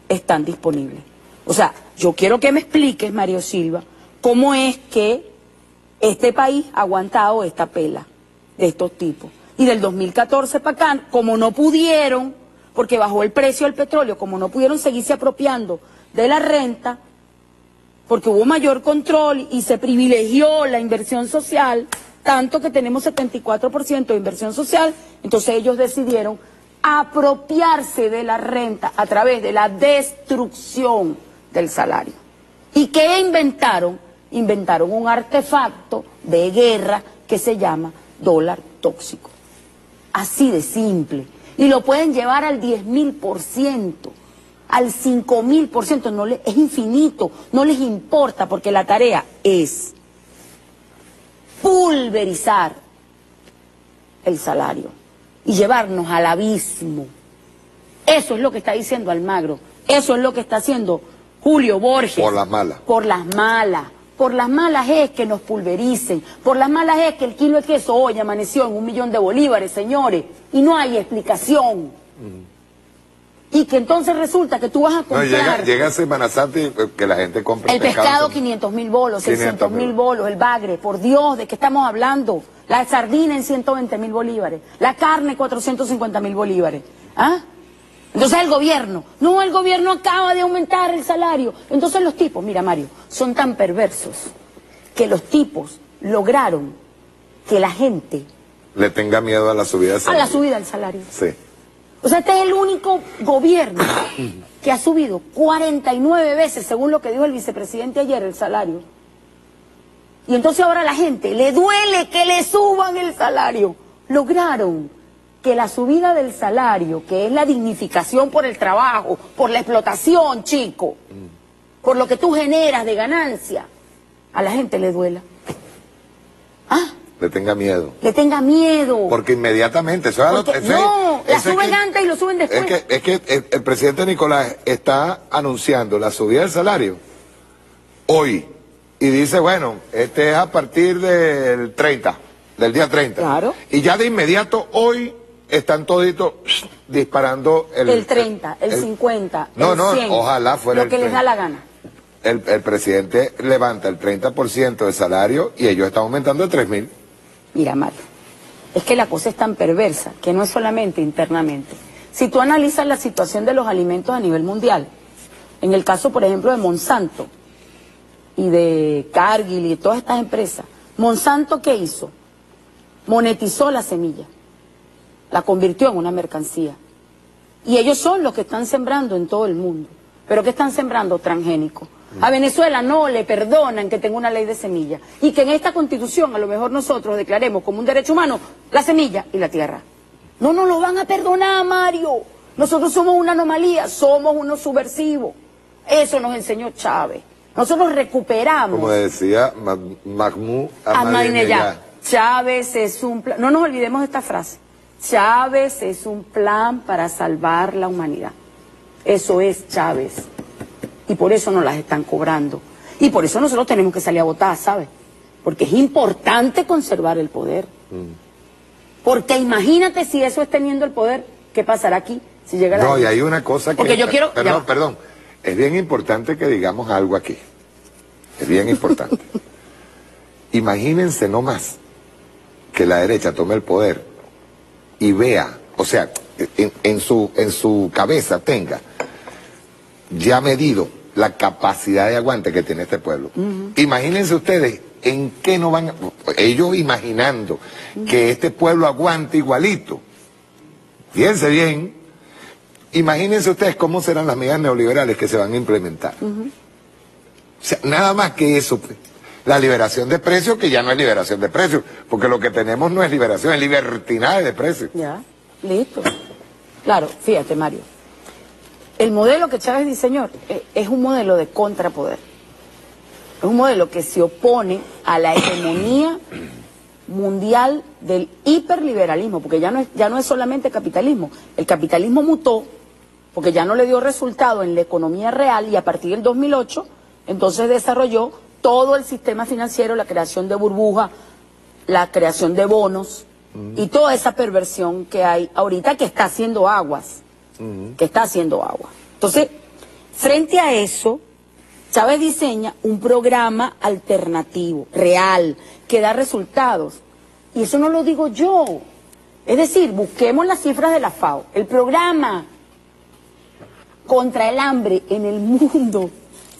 están disponibles. O sea, yo quiero que me expliques, Mario Silva, cómo es que este país ha aguantado esta pela de estos tipos. Y del 2014 para acá, como no pudieron, porque bajó el precio del petróleo, como no pudieron seguirse apropiando de la renta, porque hubo mayor control y se privilegió la inversión social, tanto que tenemos 74% de inversión social, entonces ellos decidieron apropiarse de la renta a través de la destrucción del salario. ¿Y qué inventaron? Inventaron un artefacto de guerra que se llama dólar tóxico. Así de simple. Y lo pueden llevar al 10.000%. Al 5.000%, es infinito, no les importa, porque la tarea es pulverizar el salario y llevarnos al abismo. Eso es lo que está diciendo Almagro, eso es lo que está haciendo Julio Borges. Por las malas. Por las malas. Por las malas es que nos pulvericen, por las malas es que el kilo de queso hoy amaneció en 1 millón de bolívares, señores, y no hay explicación. Y que entonces resulta que tú vas a comprar... No, llega Semana Santa y que la gente compra el pescado 500.000 bolos, 600.000 bolos, el bagre, por Dios, ¿de qué estamos hablando? La sardina en 120.000 bolívares, la carne 450.000 bolívares. ¿Ah? Entonces el gobierno acaba de aumentar el salario. Entonces los tipos, mira Mario, son tan perversos que los tipos lograron que la gente... le tenga miedo a la subida del salario. A la subida del salario. Sí. O sea, este es el único gobierno que ha subido 49 veces, según lo que dijo el vicepresidente ayer, el salario. Y entonces ahora a la gente le duele que le suban el salario. Lograron que la subida del salario, que es la dignificación por el trabajo, por la explotación, chico, por lo que tú generas de ganancia, a la gente le duela. ¿Ah? Le tenga miedo. Le tenga miedo. Porque inmediatamente... la suben antes y lo suben después. Es que el presidente Nicolás está anunciando la subida del salario hoy. Y dice, bueno, este es a partir del 30, del día 30. Claro. Y ya de inmediato hoy están toditos disparando el 30, el 50, el 100. Ojalá fuera lo que les da la gana. El presidente levanta el 30% del salario y ellos están aumentando el 3.000. Mira, Mario, es que la cosa es tan perversa que no es solamente internamente. Si tú analizas la situación de los alimentos a nivel mundial, en el caso, por ejemplo, de Monsanto y de Cargill y de todas estas empresas, Monsanto, ¿qué hizo? Monetizó la semilla, la convirtió en una mercancía. Y ellos son los que están sembrando en todo el mundo. ¿Pero qué están sembrando? Transgénicos. A Venezuela no le perdonan que tenga una ley de semilla y que en esta Constitución a lo mejor nosotros declaremos como un derecho humano la semilla y la tierra. No nos lo van a perdonar, Mario. Nosotros somos una anomalía, somos unos subversivos. Eso nos enseñó Chávez. Nosotros recuperamos. Como decía Mahmoud Ahmadinejad. Chávez es un plan. No nos olvidemos de esta frase. Chávez es un plan para salvar la humanidad. Eso es Chávez. Y por eso nos las están cobrando. Y por eso nosotros tenemos que salir a votar, ¿sabes? Porque es importante conservar el poder. Porque imagínate si eso es teniendo el poder, ¿qué pasará aquí? Si llega la... No, y hay una cosa que... Porque yo quiero... Perdón. Es bien importante que digamos algo aquí. Es bien importante. Imagínense nomás que la derecha tome el poder y vea, o sea, en su cabeza tenga ya medido la capacidad de aguante que tiene este pueblo. Imagínense ustedes en qué no van, ellos imaginando que este pueblo aguante igualito. Fíjense bien, imagínense ustedes cómo serán las medidas neoliberales que se van a implementar. O sea, nada más que eso, pues. La liberación de precios, que ya no es liberación de precios, porque lo que tenemos no es liberación, es libertinaje de precios. Ya, listo. Claro, fíjate, Mario. El modelo que Chávez diseñó es un modelo de contrapoder. Es un modelo que se opone a la hegemonía mundial del hiperliberalismo, porque ya no es solamente capitalismo. El capitalismo mutó, porque ya no le dio resultado en la economía real, y a partir del 2008, entonces desarrolló todo el sistema financiero, la creación de burbujas, la creación de bonos, y toda esa perversión que hay ahorita que está haciendo aguas. Entonces, frente a eso, Chávez diseña un programa alternativo, real, que da resultados. Y eso no lo digo yo. Es decir, busquemos las cifras de la FAO. El programa contra el hambre en el mundo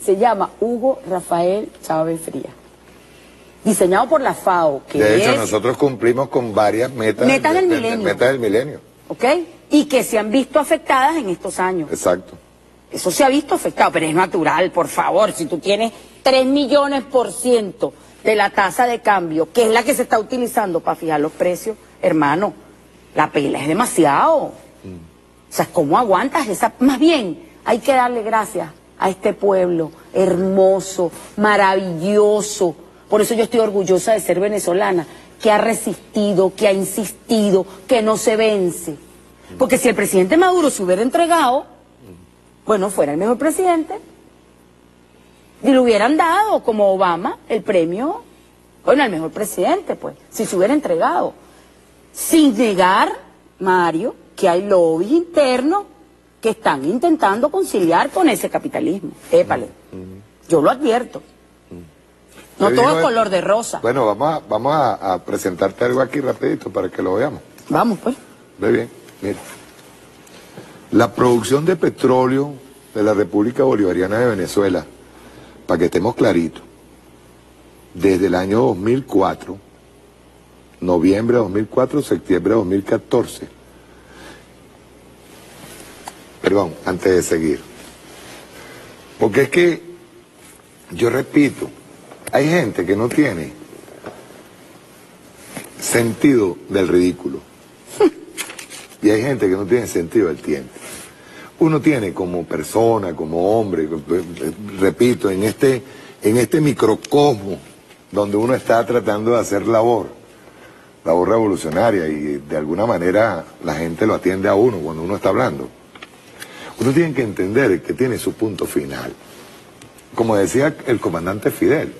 se llama Hugo Rafael Chávez Frías. Diseñado por la FAO. Que de hecho, nosotros cumplimos con varias metas del milenio. ¿Ok? Y que se han visto afectadas en estos años. Exacto. Eso se ha visto afectado, pero es natural, por favor. Si tú tienes 3 millones% de la tasa de cambio, que es la que se está utilizando para fijar los precios, hermano, la pela es demasiado. O sea, ¿cómo aguantas esa? Más bien, hay que darle gracias a este pueblo hermoso, maravilloso. Por eso yo estoy orgullosa de ser venezolana, que ha resistido, que ha insistido, que no se vence. Porque si el presidente Maduro se hubiera entregado, bueno, fuera el mejor presidente, y le hubieran dado, como Obama, el premio, bueno, al mejor presidente, pues, si se hubiera entregado. Sin negar, Mario, que hay lobbies internos que están intentando conciliar con ese capitalismo. Épale, yo lo advierto. No todo es color de rosa. Bueno, vamos a presentarte algo aquí rapidito para que lo veamos. Vamos, pues. Ve bien, mira. La producción de petróleo de la República Bolivariana de Venezuela, para que estemos claritos, desde el año 2004, noviembre de 2004, septiembre de 2014. Perdón, antes de seguir. Porque es que, yo repito, hay gente que no tiene sentido del ridículo. Y hay gente que no tiene sentido del tiempo. Uno tiene como persona, como hombre, repito, en este microcosmo donde uno está tratando de hacer labor revolucionaria, y de alguna manera la gente lo atiende a uno cuando uno está hablando. Uno tiene que entender que tiene su punto final. Como decía el comandante Fidel,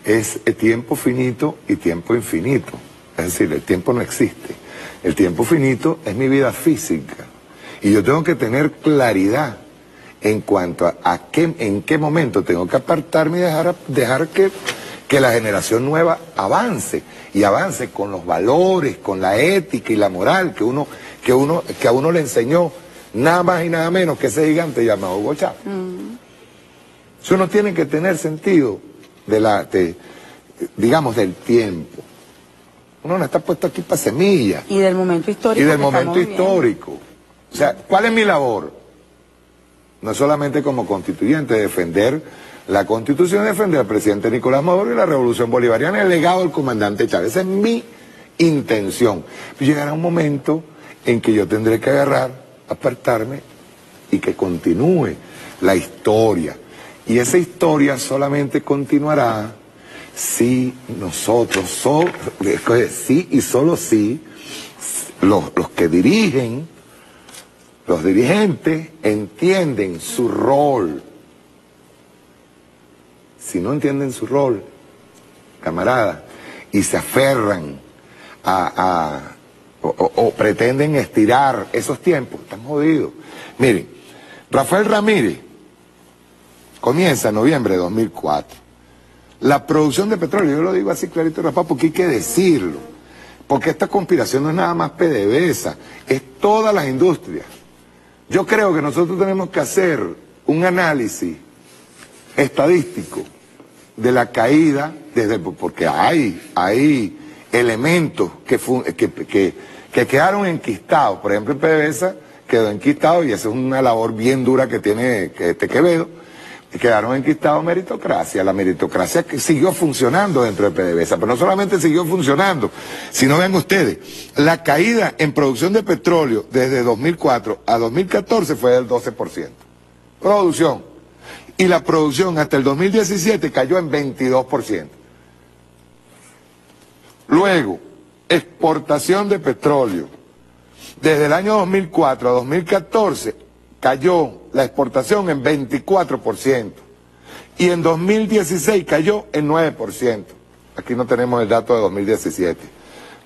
es el tiempo finito y tiempo infinito. Es decir, el tiempo no existe. El tiempo finito es mi vida física. Y yo tengo que tener claridad en cuanto a en qué momento tengo que apartarme y dejar que la generación nueva avance. Y avance con los valores, con la ética y la moral que a uno le enseñó nada más y nada menos que ese gigante llamado Hugo Chávez. Eso no tiene que tener sentido digamos, del tiempo. Uno no está puesto aquí para semillas. Y del momento histórico. Y del momento histórico. O sea, ¿cuál es mi labor? No es solamente como constituyente defender la Constitución, defender al presidente Nicolás Maduro y la Revolución Bolivariana, el legado del comandante Chávez. Esa es mi intención. Llegará un momento en que yo tendré que agarrar, apartarme y que continúe la historia. Y esa historia solamente continuará si nosotros, sí y solo si, los que dirigen, los dirigentes entienden su rol. Si no entienden su rol, camarada, y se aferran o pretenden estirar esos tiempos, están jodidos. Miren, Rafael Ramírez comienza en noviembre de 2004. La producción de petróleo, yo lo digo así clarito, Rafa, porque hay que decirlo. Porque esta conspiración no es nada más PDVSA, es todas las industrias. Yo creo que nosotros tenemos que hacer un análisis estadístico de la caída, porque hay elementos que quedaron enquistados. Por ejemplo, en PDVSA quedó enquistado, y esa es una labor bien dura que tiene Quevedo. Quedaron enquistados meritocracia. La meritocracia que siguió funcionando dentro de PDVSA, pero no solamente siguió funcionando, sino vean ustedes, la caída en producción de petróleo desde 2004 a 2014 fue del 12%. Producción. Y la producción hasta el 2017 cayó en 22%. Luego, exportación de petróleo. Desde el año 2004 a 2014 cayó la exportación en 24%. Y en 2016 cayó en 9%. Aquí no tenemos el dato de 2017.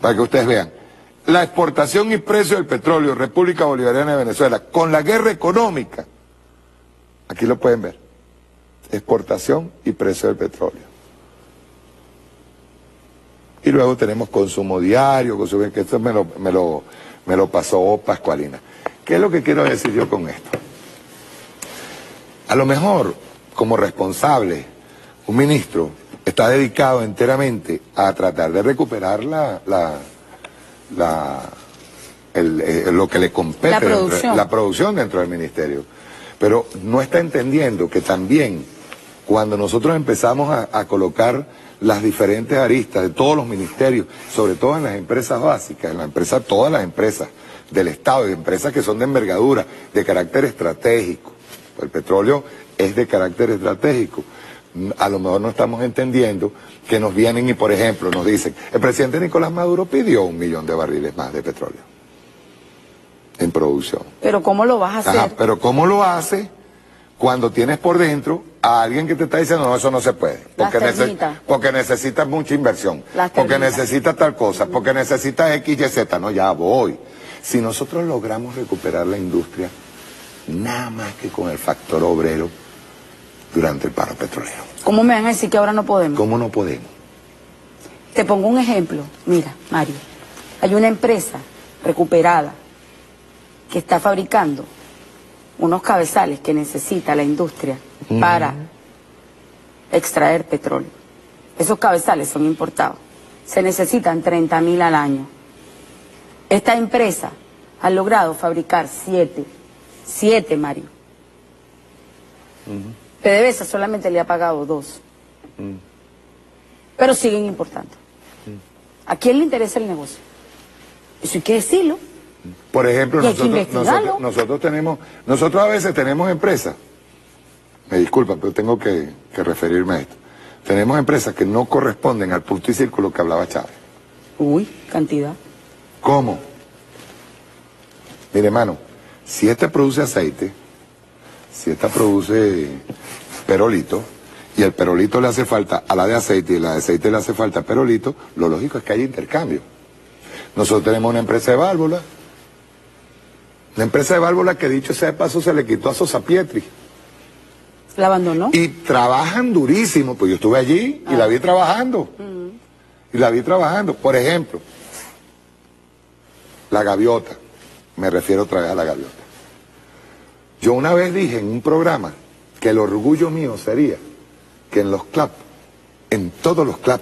Para que ustedes vean. La exportación y precio del petróleo, República Bolivariana de Venezuela, con la guerra económica. Aquí lo pueden ver. Exportación y precio del petróleo. Y luego tenemos consumo diario, que esto me lo pasó Pascualina. ¿Qué es lo que quiero decir yo con esto? A lo mejor, como responsable, un ministro está dedicado enteramente a tratar de recuperar lo que le compete, la producción dentro del ministerio. Pero no está entendiendo que también, cuando nosotros empezamos a colocar las diferentes aristas de todos los ministerios, sobre todo en las empresas básicas, todas las empresas del Estado, y empresas que son de envergadura, de carácter estratégico. El petróleo es de carácter estratégico. A lo mejor no estamos entendiendo que nos vienen y, por ejemplo, nos dicen, el presidente Nicolás Maduro pidió 1 millón de barriles más de petróleo en producción. ¿Pero cómo lo vas a hacer? Ajá, pero ¿cómo lo hace cuando tienes por dentro a alguien que te está diciendo, no, eso no se puede? Porque necesitas mucha inversión, porque necesitas tal cosa, porque necesitas X, Y, Z. No, ya voy. Si nosotros logramos recuperar la industria, nada más que con el factor obrero durante el paro petrolero. ¿Cómo me van a decir que ahora no podemos? ¿Cómo no podemos? Te pongo un ejemplo. Mira, Mario, hay una empresa recuperada que está fabricando unos cabezales que necesita la industria para extraer petróleo. Esos cabezales son importados. Se necesitan 30.000 al año. Esta empresa ha logrado fabricar 7, Mario. PDVSA solamente le ha pagado 2. Pero siguen importando. ¿A quién le interesa el negocio? Eso hay que decirlo. Por ejemplo, nosotros a veces tenemos empresas, me disculpa, pero tengo que referirme a esto. Tenemos empresas que no corresponden al punto y círculo que hablaba Chávez. Uy, cantidad. ¿Cómo? Mire, hermano, si esta produce aceite, si esta produce perolito, y el perolito le hace falta a la de aceite y la de aceite le hace falta a perolito, lo lógico es que haya intercambio. Nosotros tenemos una empresa de válvulas, que dicho sea de paso se le quitó a Sosa Pietri. ¿La abandonó? Y trabajan durísimo, pues yo estuve allí y la vi trabajando. Y la vi trabajando. Por ejemplo, la gaviota. Me refiero otra vez a la gaviota. Yo una vez dije en un programa que el orgullo mío sería que en los CLAP, en todos los CLAP,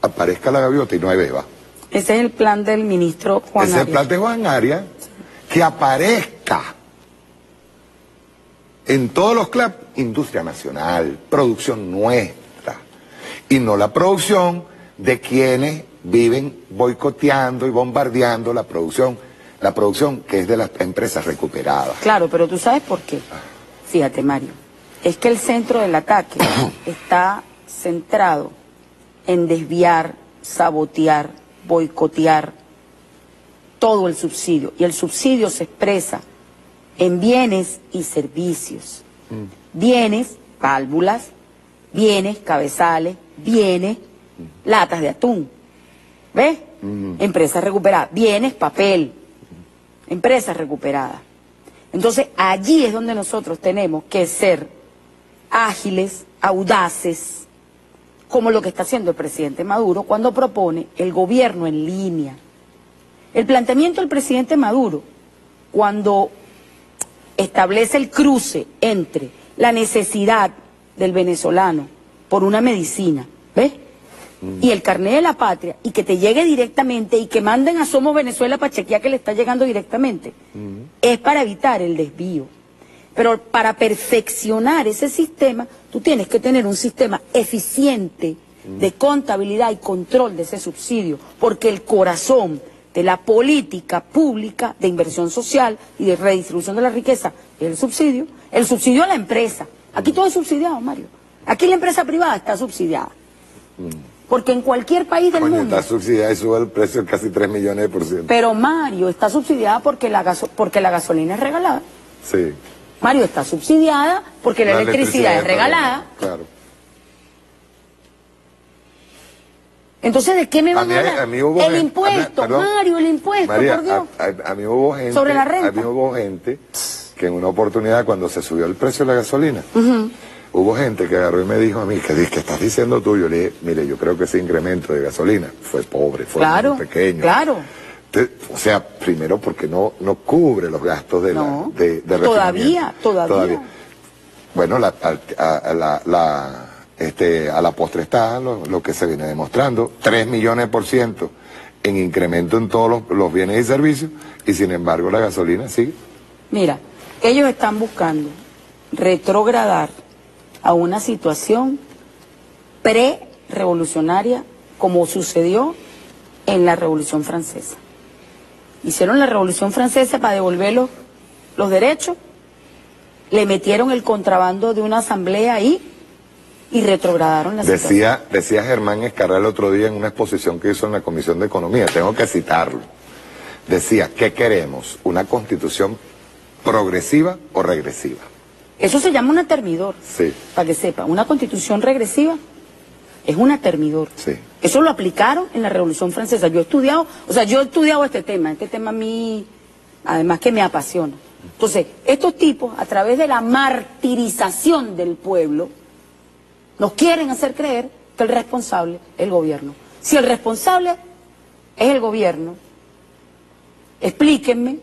aparezca la gaviota y no hay beba. Ese es el plan del ministro Juan Arias. Ese es el plan de Juan Arias, que aparezca en todos los CLAP, industria nacional, producción nuestra, y no la producción de quienes viven boicoteando y bombardeando la producción que es de las empresas recuperadas. Claro, pero tú sabes por qué. Fíjate, Mario, es que el centro del ataque está centrado en desviar, sabotear, boicotear todo el subsidio. Y el subsidio se expresa en bienes y servicios. Bienes, válvulas, bienes, cabezales, bienes, latas de atún. ¿Ves? Empresas recuperadas. Bienes, papel. Empresas recuperadas. Entonces, allí es donde nosotros tenemos que ser ágiles, audaces, como lo que está haciendo el presidente Maduro cuando propone el gobierno en línea. El planteamiento del presidente Maduro, cuando establece el cruce entre la necesidad del venezolano por una medicina, ¿ves? Y el carnet de la patria, y que te llegue directamente, y que manden a Somos Venezuela para chequear que le está llegando directamente, es para evitar el desvío. Pero para perfeccionar ese sistema, tú tienes que tener un sistema eficiente de contabilidad y control de ese subsidio, porque el corazón de la política pública de inversión social y de redistribución de la riqueza es el subsidio a la empresa. Aquí todo es subsidiado, Mario. Aquí la empresa privada está subsidiada. Porque en cualquier país del mundo... Está subsidiada y sube el precio casi 3 millones de %. Pero Mario, está subsidiada porque la gasolina es regalada. Sí. Mario, está subsidiada porque la electricidad es regalada. Claro. Entonces, ¿de qué me van a hablar? El impuesto, Mario, el impuesto, María, por Dios. A mí hubo gente... Sobre la renta. A mí hubo gente que en una oportunidad, cuando se subió el precio de la gasolina, hubo gente que agarró y me dijo a mí, ¿qué estás diciendo tú? Yo le dije, mire, yo creo que ese incremento de gasolina fue pobre, fue muy pequeño. Claro. O sea, primero porque no cubre los gastos de Todavía. Bueno, a la postre está lo que se viene demostrando, 3 millones % en incremento en todos los bienes y servicios, y sin embargo la gasolina sigue. Mira, ellos están buscando retrogradar a una situación pre-revolucionaria como sucedió en la Revolución Francesa. Hicieron la Revolución Francesa para devolver los derechos, le metieron el contrabando de una asamblea ahí y retrogradaron la situación. Decía Germán Escarra el otro día en una exposición que hizo en la Comisión de Economía, tengo que citarlo. Decía, ¿qué queremos? ¿Una constitución progresiva o regresiva? Eso se llama un atermidor, para que sepa. Una constitución regresiva es un atermidor. Eso lo aplicaron en la Revolución Francesa. Yo he estudiado este tema a mí, además que me apasiona. Entonces, estos tipos, a través de la martirización del pueblo, nos quieren hacer creer que el responsable es el gobierno. Si el responsable es el gobierno, explíquenme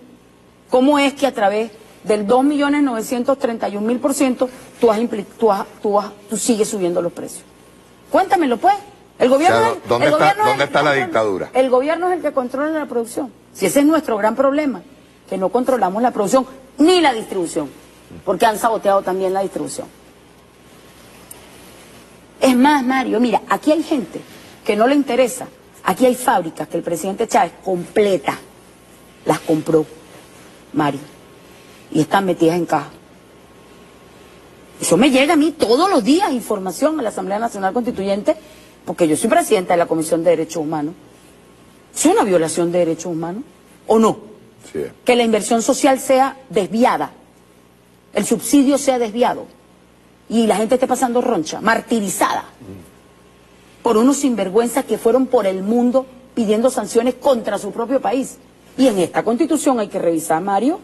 cómo es que a través del 2.931.000% tú sigues subiendo los precios. Cuéntamelo, pues. El gobierno, ¿dónde está la dictadura? El gobierno es el que controla la producción. Si ese es nuestro gran problema, que no controlamos la producción ni la distribución, porque han saboteado también la distribución. Es más, Mario, mira, aquí hay gente que no le interesa. Aquí hay fábricas que el presidente Chávez completa, las compró, Mario, y están metidas en caja. Eso me llega a mí todos los días, información a la Asamblea Nacional Constituyente, porque yo soy presidenta de la Comisión de Derechos Humanos. ¿Es una violación de derechos humanos o no? Sí. Que la inversión social sea desviada, el subsidio sea desviado, y la gente esté pasando roncha, martirizada, por unos sinvergüenzas que fueron por el mundo pidiendo sanciones contra su propio país. Y en esta Constitución hay que revisar, Mario,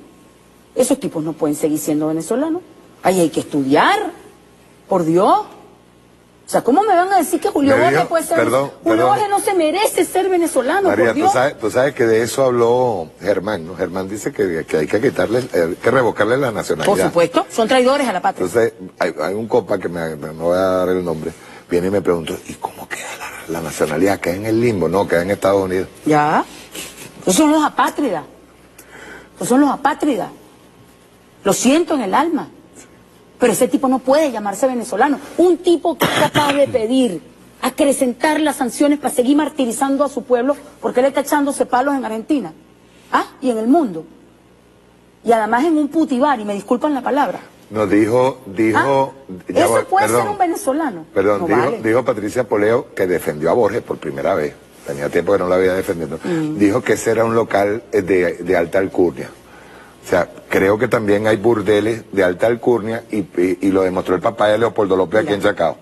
esos tipos no pueden seguir siendo venezolanos. Ahí hay que estudiar, por Dios. O sea, ¿cómo me van a decir que Julio Borges puede ser... Julio Borges no se merece ser venezolano, María, por Dios. tú sabes que de eso habló Germán, ¿no? Germán dice que hay que quitarle, que revocarle la nacionalidad. Por supuesto, son traidores a la patria. Entonces, hay un compa que no voy a dar el nombre, viene y me preguntó, ¿y cómo queda la nacionalidad? ¿Queda en el limbo? No, queda en Estados Unidos. Ya, esos son los apátridas. Esos son los apátridas. Lo siento en el alma. Pero ese tipo no puede llamarse venezolano. Un tipo que es capaz de pedir, acrecentar las sanciones para seguir martirizando a su pueblo, porque él está echándose palos en Argentina. Y en el mundo. Y además en un putibar, y me disculpan la palabra. No, dijo... Eso puede ser un venezolano. Perdón, no dijo Patricia Poleo, que defendió a Borges por primera vez. Tenía tiempo que no la había defendido. Dijo que ese era un local de alta alcurnia. O sea, creo que también hay burdeles de alta alcurnia y lo demostró el papá de Leopoldo López aquí en Chacao.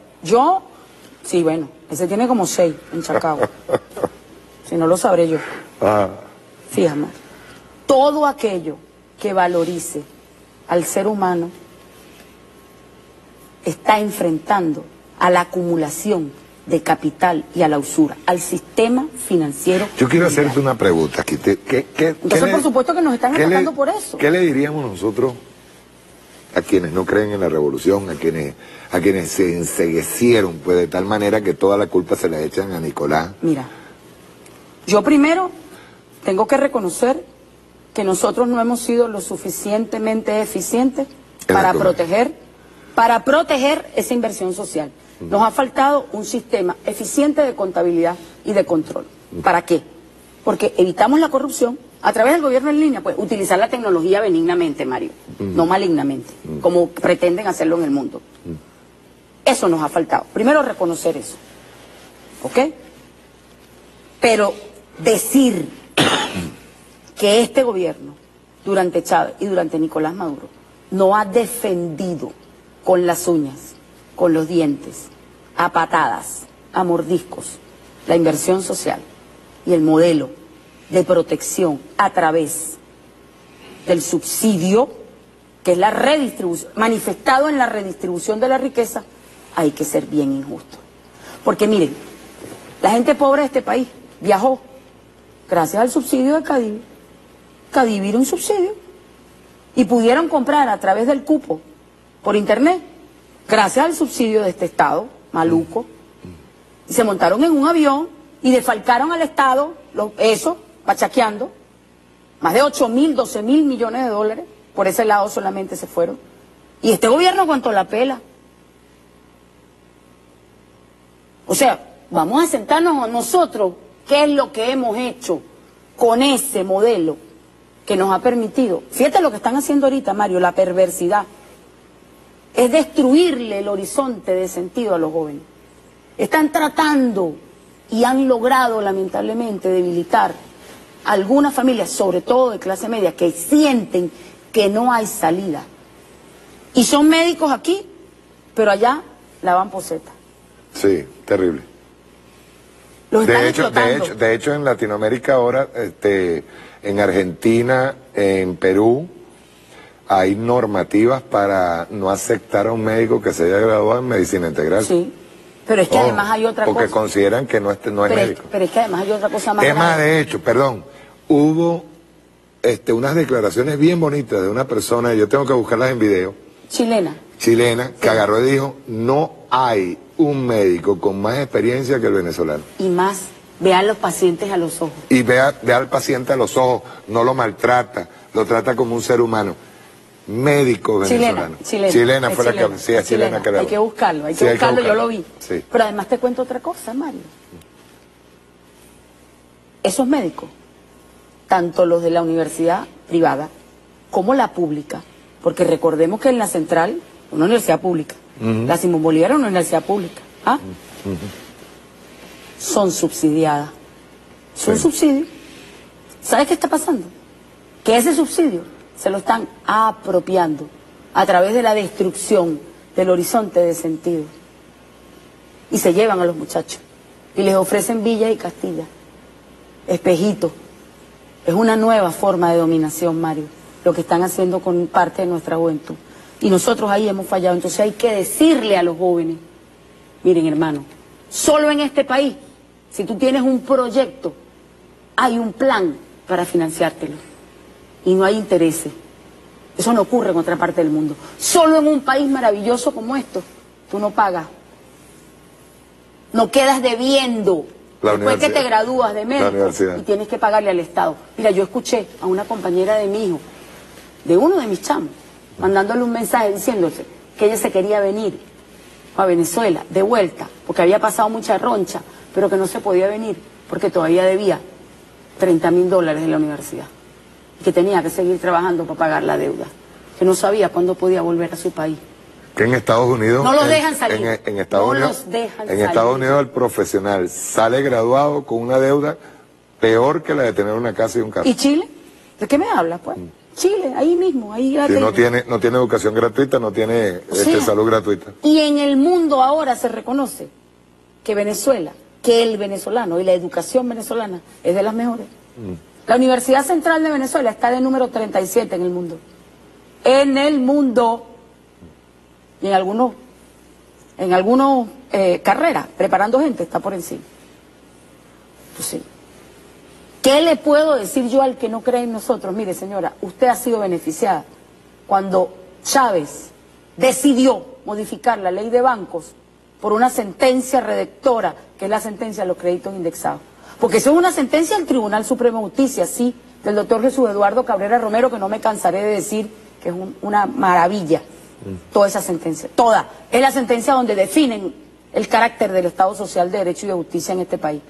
Sí, bueno, ese tiene como 6 en Chacao. Si no lo sabré yo. Fíjate, todo aquello que valorice al ser humano está enfrentando a la acumulación de capital y a la usura, al sistema financiero. Yo quiero hacerte una pregunta. Entonces, por supuesto que nos están atacando por eso. ¿Qué le diríamos nosotros a quienes no creen en la revolución, a quienes se enceguecieron, pues de tal manera que toda la culpa se la echan a Nicolás? Mira, yo primero tengo que reconocer que nosotros no hemos sido lo suficientemente eficientes para proteger esa inversión social. Nos ha faltado un sistema eficiente de contabilidad y de control. ¿Para qué? Porque evitamos la corrupción a través del gobierno en línea, pues utilizar la tecnología benignamente, Mario, no malignamente, como pretenden hacerlo en el mundo. Eso nos ha faltado. Primero, reconocer eso. ¿Ok? Pero decir que este gobierno, durante Chávez y durante Nicolás Maduro, no ha defendido con las uñas, con los dientes, a patadas, a mordiscos, la inversión social y el modelo de protección a través del subsidio, que es la redistribución, manifestado en la redistribución de la riqueza, hay que ser bien injusto. Porque miren, la gente pobre de este país viajó gracias al subsidio de Cadivi. Cadivi era un subsidio y pudieron comprar a través del cupo por internet gracias al subsidio de este Estado maluco, y se montaron en un avión y defalcaron al Estado, bachaqueando, más de 8.000, 12.000 millones de dólares, por ese lado solamente se fueron, y este gobierno aguantó la pela. O sea, vamos a sentarnos a nosotros, ¿qué es lo que hemos hecho con ese modelo que nos ha permitido? Fíjate lo que están haciendo ahorita, Mario, la perversidad. Es destruirle el horizonte de sentido a los jóvenes. Están tratando y han logrado, lamentablemente, debilitar a algunas familias, sobre todo de clase media, que sienten que no hay salida. Y son médicos aquí, pero allá lavan poseta. Sí, terrible. De hecho, en Latinoamérica ahora, en Argentina, en Perú, hay normativas para no aceptar a un médico que se haya graduado en medicina integral. Sí, pero es que además hay otra cosa. Porque consideran que no es médico. Pero es que además hay otra cosa más grave. Es más, de hecho, hubo unas declaraciones bien bonitas de una persona, yo tengo que buscarlas en video. Chilena, que agarró y dijo, no hay un médico con más experiencia que el venezolano. Y más, ve a los pacientes a los ojos. Y ve al paciente a los ojos, no lo maltrata, lo trata como un ser humano. Médico venezolano. Chilena fue la que... Sí, es chilena que la... Hay que buscarlo, yo lo vi. Sí. Pero además te cuento otra cosa, Mario. Esos médicos, tanto los de la universidad privada como la pública, porque recordemos que en la central, una universidad pública, la Simón Bolívar es una universidad pública, son subsidiadas. Son subsidios. ¿Sabes qué está pasando? Que ese subsidio se lo están apropiando a través de la destrucción del horizonte de sentido. Y se llevan a los muchachos y les ofrecen Villa y Castilla. Espejito. Es una nueva forma de dominación, Mario, lo que están haciendo con parte de nuestra juventud. Y nosotros ahí hemos fallado. Entonces hay que decirle a los jóvenes, miren, hermano, solo en este país, si tú tienes un proyecto, hay un plan para financiártelo. Y no hay intereses. Eso no ocurre en otra parte del mundo. Solo en un país maravilloso como esto, tú no pagas. No quedas debiendo. Después que te gradúas de médico y tienes que pagarle al Estado. Mira, yo escuché a una compañera de mi hijo, de uno de mis chamos, mandándole un mensaje diciéndole que ella se quería venir a Venezuela de vuelta, porque había pasado mucha roncha, pero que no se podía venir porque todavía debía $30.000 de la universidad. Que tenía que seguir trabajando para pagar la deuda, que no sabía cuándo podía volver a su país. Que en Estados Unidos... No los dejan salir. En Estados Unidos el profesional sale graduado con una deuda peor que la de tener una casa y un carro. ¿Y Chile? ¿De qué me hablas, pues? Chile, ahí mismo, ahí sí, no tiene educación gratuita, no tiene salud gratuita. Y en el mundo ahora se reconoce que Venezuela, que el venezolano y la educación venezolana es de las mejores. La Universidad Central de Venezuela está de número 37 en el mundo. En el mundo. Y en algunos carrera, preparando gente, está por encima. Entonces, ¿qué le puedo decir yo al que no cree en nosotros? Mire, señora, usted ha sido beneficiada cuando Chávez decidió modificar la ley de bancos por una sentencia redactora, que es la sentencia de los créditos indexados. Porque eso es una sentencia del Tribunal Supremo de Justicia, sí, del doctor Jesús Eduardo Cabrera Romero, que no me cansaré de decir que es una maravilla, toda esa sentencia, toda. Es la sentencia donde definen el carácter del Estado Social de Derecho y de Justicia en este país.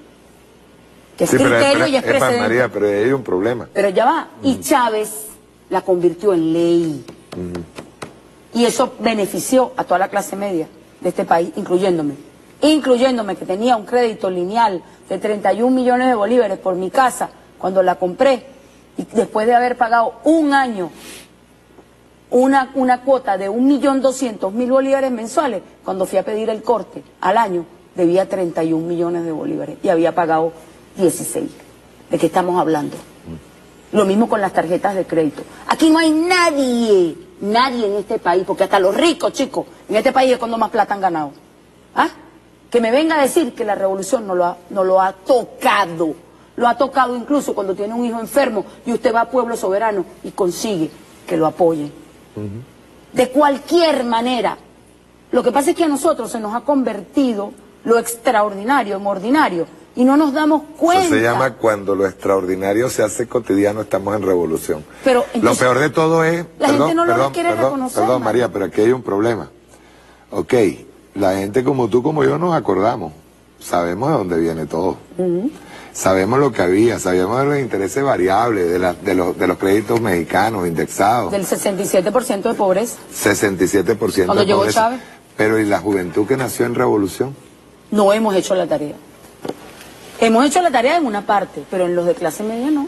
Que es criterio y es precedente. María, pero ahí hay un problema. Pero ya va, y Chávez la convirtió en ley. Y eso benefició a toda la clase media de este país, incluyéndome, que tenía un crédito lineal de 31 millones de bolívares por mi casa cuando la compré, y después de haber pagado un año una cuota de 1.200.000 bolívares mensuales, cuando fui a pedir el corte al año, debía 31 millones de bolívares y había pagado 16. ¿De qué estamos hablando? Lo mismo con las tarjetas de crédito. Aquí no hay nadie en este país, porque hasta los ricos, chicos, en este país es cuando más plata han ganado. ¿Ah? Que me venga a decir que la revolución no lo ha tocado. Lo ha tocado incluso cuando tiene un hijo enfermo y usted va a Pueblo Soberano y consigue que lo apoyen. De cualquier manera. Lo que pasa es que a nosotros se nos ha convertido lo extraordinario en ordinario y no nos damos cuenta. Eso se llama cuando lo extraordinario se hace cotidiano, estamos en revolución. Pero lo peor de todo es... La gente no lo quiere reconocer. Perdón, María, pero aquí hay un problema. Ok, la gente como tú, como yo, nos acordamos. Sabemos de dónde viene todo. Sabemos lo que había, sabíamos de los intereses variables, de los créditos mexicanos indexados. Del 67% de pobreza. 67% cuando de llegó pobreza. Chávez. Pero ¿y la juventud que nació en revolución? No hemos hecho la tarea. Hemos hecho la tarea en una parte, pero en los de clase media no.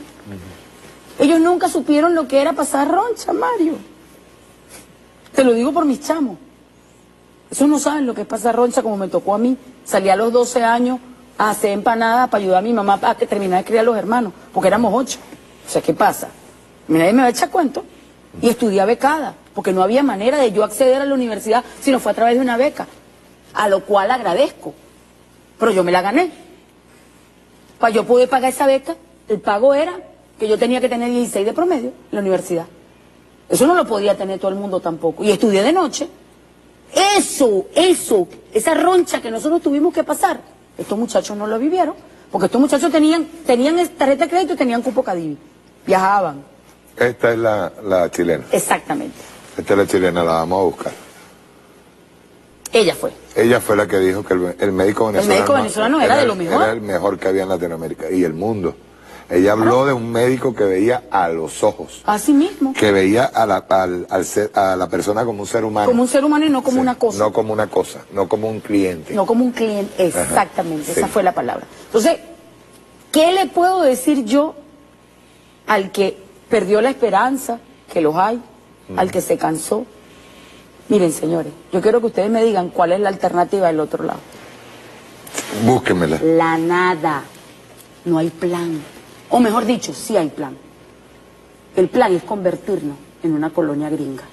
Ellos nunca supieron lo que era pasar roncha, Mario. Te lo digo por mis chamos. Esos no saben lo que es pasar roncha como me tocó a mí. Salí a los 12 años a hacer empanadas para ayudar a mi mamá a que terminara de criar a los hermanos, porque éramos 8. O sea, ¿qué pasa? Nadie me va a echar cuento. Y estudié becada, porque no había manera de yo acceder a la universidad si no fue a través de una beca, a lo cual agradezco. Pero yo me la gané. Para yo poder pagar esa beca, el pago era que yo tenía que tener 16 de promedio en la universidad. Eso no lo podía tener todo el mundo tampoco. Y estudié de noche. Esa roncha que nosotros tuvimos que pasar, estos muchachos no lo vivieron, porque estos muchachos tenían tarjeta de crédito y tenían cupo Cadivi. Viajaban. Esta es la chilena. Exactamente. Esta es la chilena, la vamos a buscar. Ella fue. Ella fue la que dijo que el médico venezolano... El médico venezolano era de lo mejor. Era el mejor que había en Latinoamérica y el mundo. Ella habló de un médico que veía a los ojos. Así mismo. Que veía a la persona como un ser humano. Como un ser humano y no como una cosa. No como una cosa, no como un cliente. No como un cliente, exactamente, Ajá, esa fue la palabra. Entonces, ¿qué le puedo decir yo al que perdió la esperanza, que los hay, al que se cansó? Miren, señores, yo quiero que ustedes me digan cuál es la alternativa del otro lado. Búsquenmela. La nada. No hay plan. O mejor dicho, sí hay plan. El plan es convertirnos en una colonia gringa.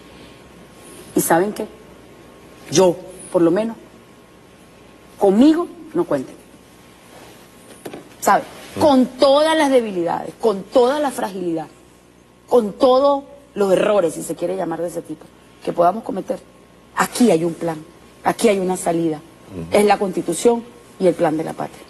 ¿Y saben qué? Yo, por lo menos, conmigo no cuenten. ¿Saben? Con todas las debilidades, con toda la fragilidad, con todos los errores, si se quiere llamar de ese tipo, que podamos cometer. Aquí hay un plan, aquí hay una salida. Es la Constitución y el Plan de la Patria.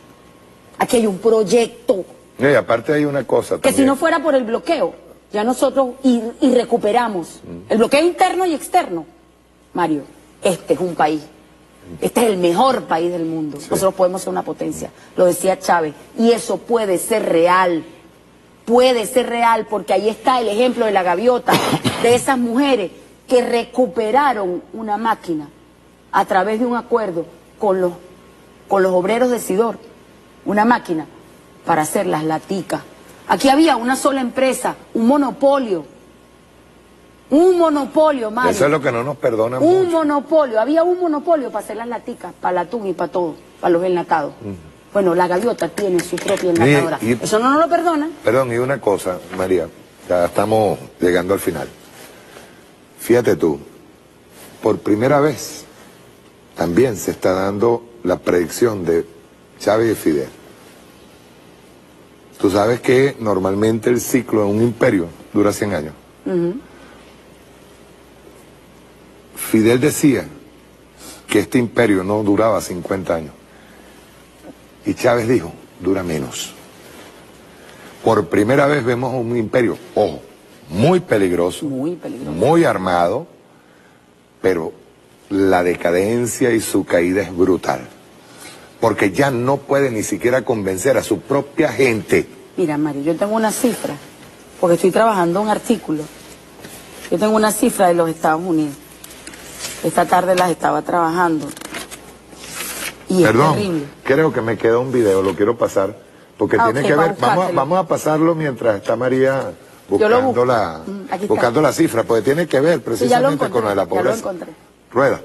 Aquí hay un proyecto. Y aparte hay una cosa que también. si no fuera por el bloqueo, ya nosotros y recuperamos el bloqueo interno y externo. Mario, este es un país. Este es el mejor país del mundo. Sí. Nosotros podemos ser una potencia. Lo decía Chávez. Y eso puede ser real. Puede ser real porque ahí está el ejemplo de la gaviota, de esas mujeres que recuperaron una máquina a través de un acuerdo con los obreros de Sidor. Una máquina para hacer las laticas. Aquí había una sola empresa, un monopolio. Un monopolio, Mario. Eso es lo que no nos perdona un mucho. Monopolio, había un monopolio para hacer las laticas, para el atún y para todo, para los enlatados. Bueno, la gaviota tiene su propia enlatadora. Eso no nos lo perdonan. Perdón, y una cosa, María, ya estamos llegando al final. Fíjate tú, por primera vez también se está dando la predicción de Chávez y Fidel. Tú sabes que normalmente el ciclo de un imperio dura 100 años. Fidel decía que este imperio no duraba 50 años. Y Chávez dijo, dura menos. Por primera vez vemos un imperio, ojo, muy peligroso, muy armado, pero la decadencia y su caída es brutal. Porque ya no puede ni siquiera convencer a su propia gente. Mira, Mario, yo tengo una cifra, porque estoy trabajando un artículo. Yo tengo una cifra de los Estados Unidos. Esta tarde las estaba trabajando. Y perdón, es terrible. Creo que me queda un video, lo quiero pasar, porque tiene que ver, vamos a pasarlo mientras está María buscando, buscando la cifra, porque tiene que ver precisamente con lo de la pobreza. Ya lo encontré. Rueda.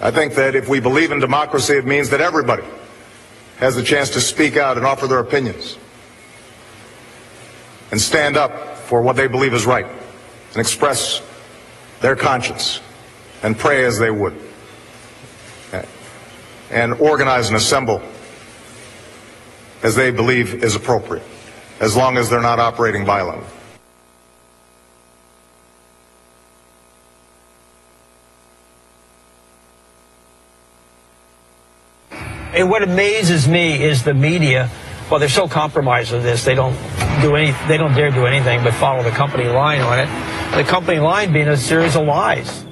I think that if we believe in democracy, it means that everybody has the chance to speak out and offer their opinions and stand up for what they believe is right and express their conscience and pray as they would and organize and assemble as they believe is appropriate, as long as they're not operating violently. And what amazes me is the media. Well, they're so compromised with this, they don't dare do anything but follow the company line on it. The company line being a series of lies.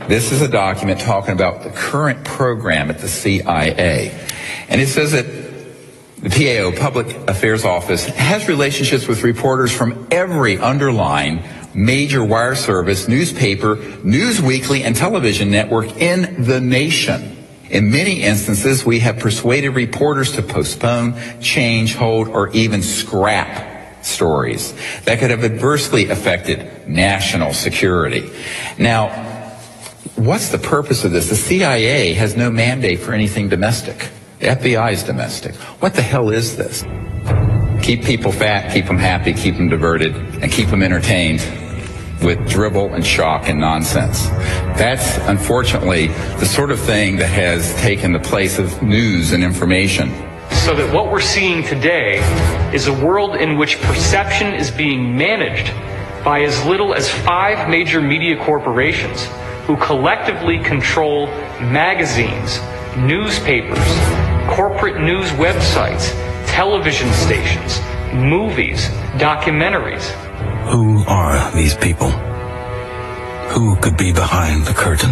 This is a document talking about the current program at the CIA. And it says that the PAO, Public Affairs Office, has relationships with reporters from every underlying major wire service, newspaper, news weekly, and television network in the nation. In many instances, we have persuaded reporters to postpone, change, hold, or even scrap stories that could have adversely affected national security. Now, what's the purpose of this? The CIA has no mandate for anything domestic. The FBI is domestic. What the hell is this? Keep people fat, keep them happy, keep them diverted, and keep them entertained with dribble and shock and nonsense. That's unfortunately the sort of thing that has taken the place of news and information. So that what we're seeing today is a world in which perception is being managed by as little as 5 major media corporations who collectively control magazines, newspapers, corporate news websites, television stations, movies, documentaries. Who are these people? Who could be behind the curtain?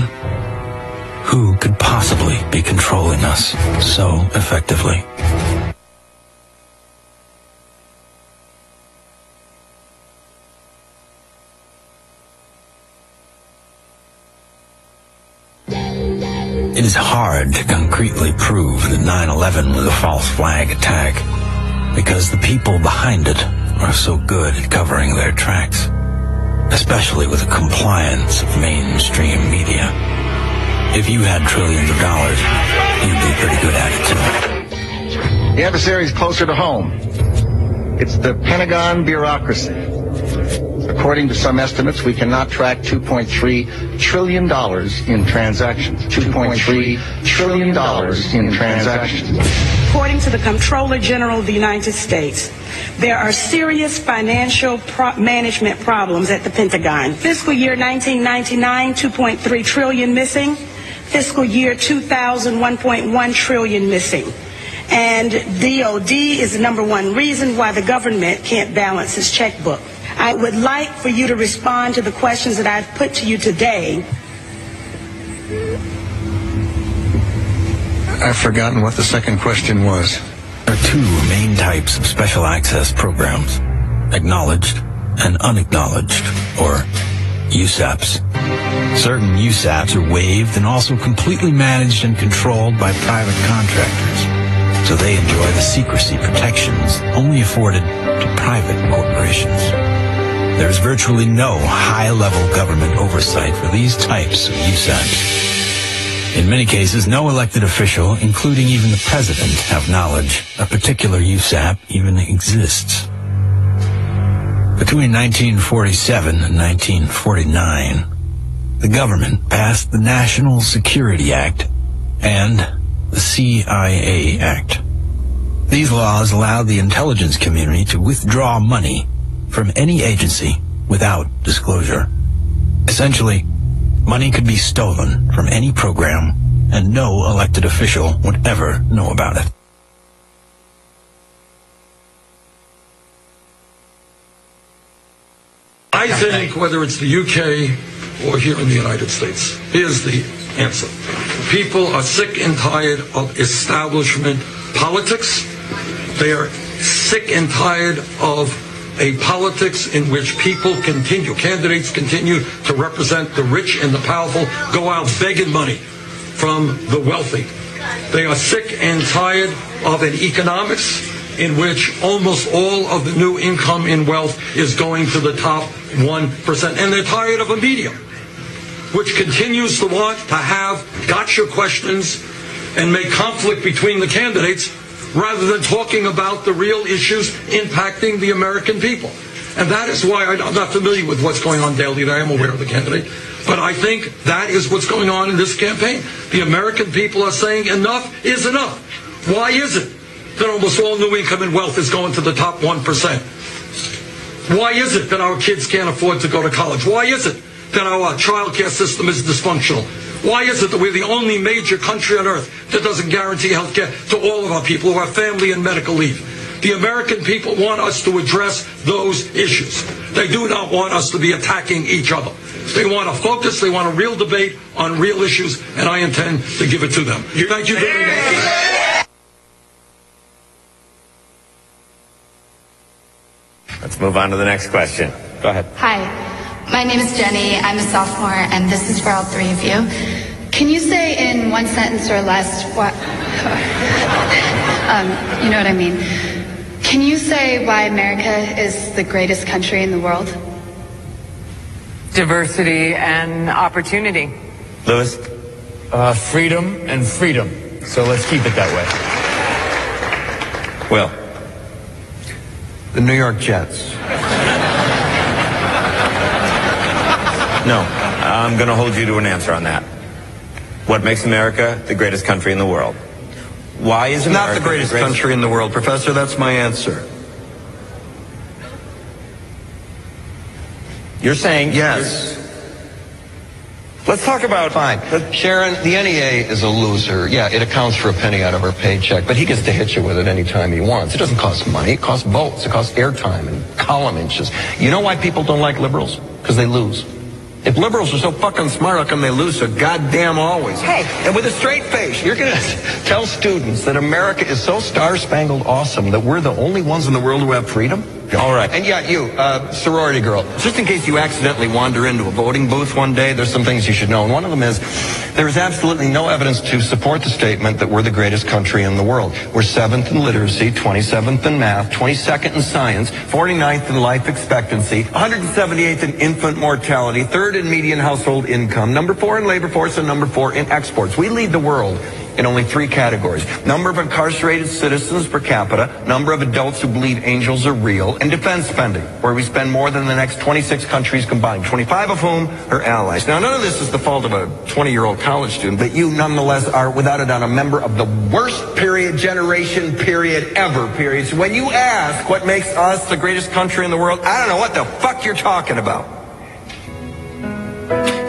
Who could possibly be controlling us so effectively? It is hard to concretely prove that 9/11 was a false flag attack because the people behind it are so good at covering their tracks, especially with the compliance of mainstream media. If you had trillions of dollars, you'd be pretty good at it too. The adversary is closer to home. It's the Pentagon bureaucracy. According to some estimates, we cannot track $2.3 trillion in transactions. $2.3 trillion in transactions. According to the Comptroller General of the United States, there are serious financial management problems at the Pentagon. Fiscal year 1999, 2.3 trillion missing. Fiscal year 2000, 1.1 trillion missing. And DOD is the #1 reason why the government can't balance its checkbook. I would like for you to respond to the questions that I've put to you today. I've forgotten what the second question was. There are 2 main types of special access programs: acknowledged and unacknowledged, or USAPs. Certain USAPs are waived and also completely managed and controlled by private contractors, so they enjoy the secrecy protections only afforded to private corporations. There's virtually no high-level government oversight for these types of USAPs. In many cases, no elected official, including even the president, have knowledge a particular USAP even exists. Between 1947 and 1949, the government passed the National Security Act and the CIA Act. These laws allowed the intelligence community to withdraw money from any agency without disclosure. Essentially, money could be stolen from any program, and no elected official would ever know about it. I think whether it's the UK or here in the United States, here's the answer. People are sick and tired of establishment politics. They are sick and tired of a politics in which candidates continue to represent the rich and the powerful, go out begging money from the wealthy. They are sick and tired of an economics in which almost all of the new income in wealth is going to the top 1%. And they're tired of a media which continues to want to have gotcha questions and make conflict between the candidates rather than talking about the real issues impacting the American people. And that is why I'm not familiar with what's going on daily. I am aware of the candidate. But I think that is what's going on in this campaign. The American people are saying enough is enough. Why is it that almost all new income and wealth is going to the top 1%? Why is it that our kids can't afford to go to college? Why is it that our child care system is dysfunctional? Why is it that we're the only major country on earth that doesn't guarantee health care to all of our people who have family and medical leave? The American people want us to address those issues. They do not want us to be attacking each other. They want a focus, they want a real debate on real issues, and I intend to give it to them. Thank you very much. Let's move on to the next question. Go ahead. Hi. My name is Jenny. I'm a sophomore, and this is for all three of you. Can you say in one sentence or less what... you know what I mean. Can you say why America is the greatest country in the world? Diversity and opportunity. Lewis? Freedom and freedom. So let's keep it that way. Will? The New York Jets. No, I'm going to hold you to an answer on that. What makes America the greatest country in the world? Why is America not the greatest country in the world, Professor? That's my answer. You're saying... Yes. Let's talk about... Fine. Sharon, the NEA is a loser. Yeah, it accounts for a penny out of our paycheck, but he gets to hit you with it anytime he wants. It doesn't cost money. It costs votes. It costs airtime and column inches. You know why people don't like liberals? Because they lose. If liberals are so fucking smart, how come they lose so goddamn always? Hey, and with a straight face, you're going to tell students that America is so star-spangled awesome that we're the only ones in the world who have freedom? All right. And yeah, you, sorority girl, just in case you accidentally wander into a voting booth one day, there's some things you should know. And one of them is there is absolutely no evidence to support the statement that we're the greatest country in the world. We're 7th in literacy, 27th in math, 22nd in science, 49th in life expectancy, 178th in infant mortality, 3rd in median household income, number 4 in labor force, and number 4 in exports. We lead the world in only 3 categories: number of incarcerated citizens per capita, number of adults who believe angels are real, and defense spending, where we spend more than the next 26 countries combined, 25 of whom are allies. Now, none of this is the fault of a 20-year-old college student, but you nonetheless are, without a doubt, a member of the worst generation ever. So when you ask what makes us the greatest country in the world, I don't know what the fuck you're talking about.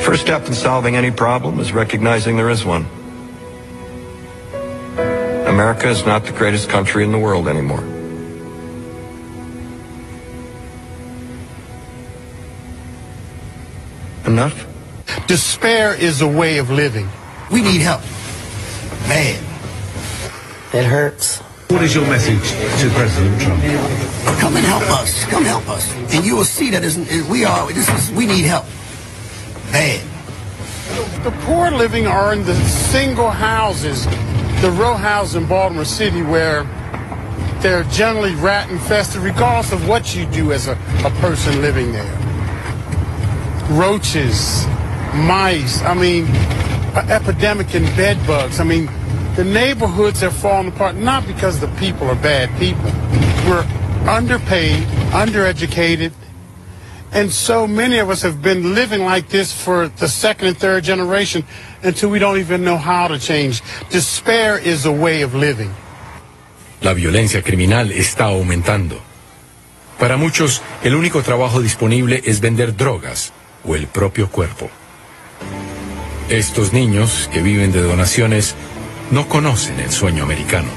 First step in solving any problem is recognizing there is one. America is not the greatest country in the world anymore. Enough? Despair is a way of living. We need help. Man. It hurts. What is your message to President Trump? Come and help us. Come help us. And you will see that we need help. Bad. The poor living are in the single houses, the row houses in Baltimore City, where they're generally rat infested, regardless of what you do as a person living there. roaches, mice, I mean, an epidemic in bed bugs. I mean, the neighborhoods are falling apart, not because the people are bad people. We're underpaid, undereducated, and so many of us have been living like this for the second and third generation until we don't even know how to change. Despair is a way of living. La violencia criminal está aumentando. Para muchos, el único trabajo disponible es vender drogas o el propio cuerpo. Estos niños, que viven de donaciones, no conocen el sueño americano.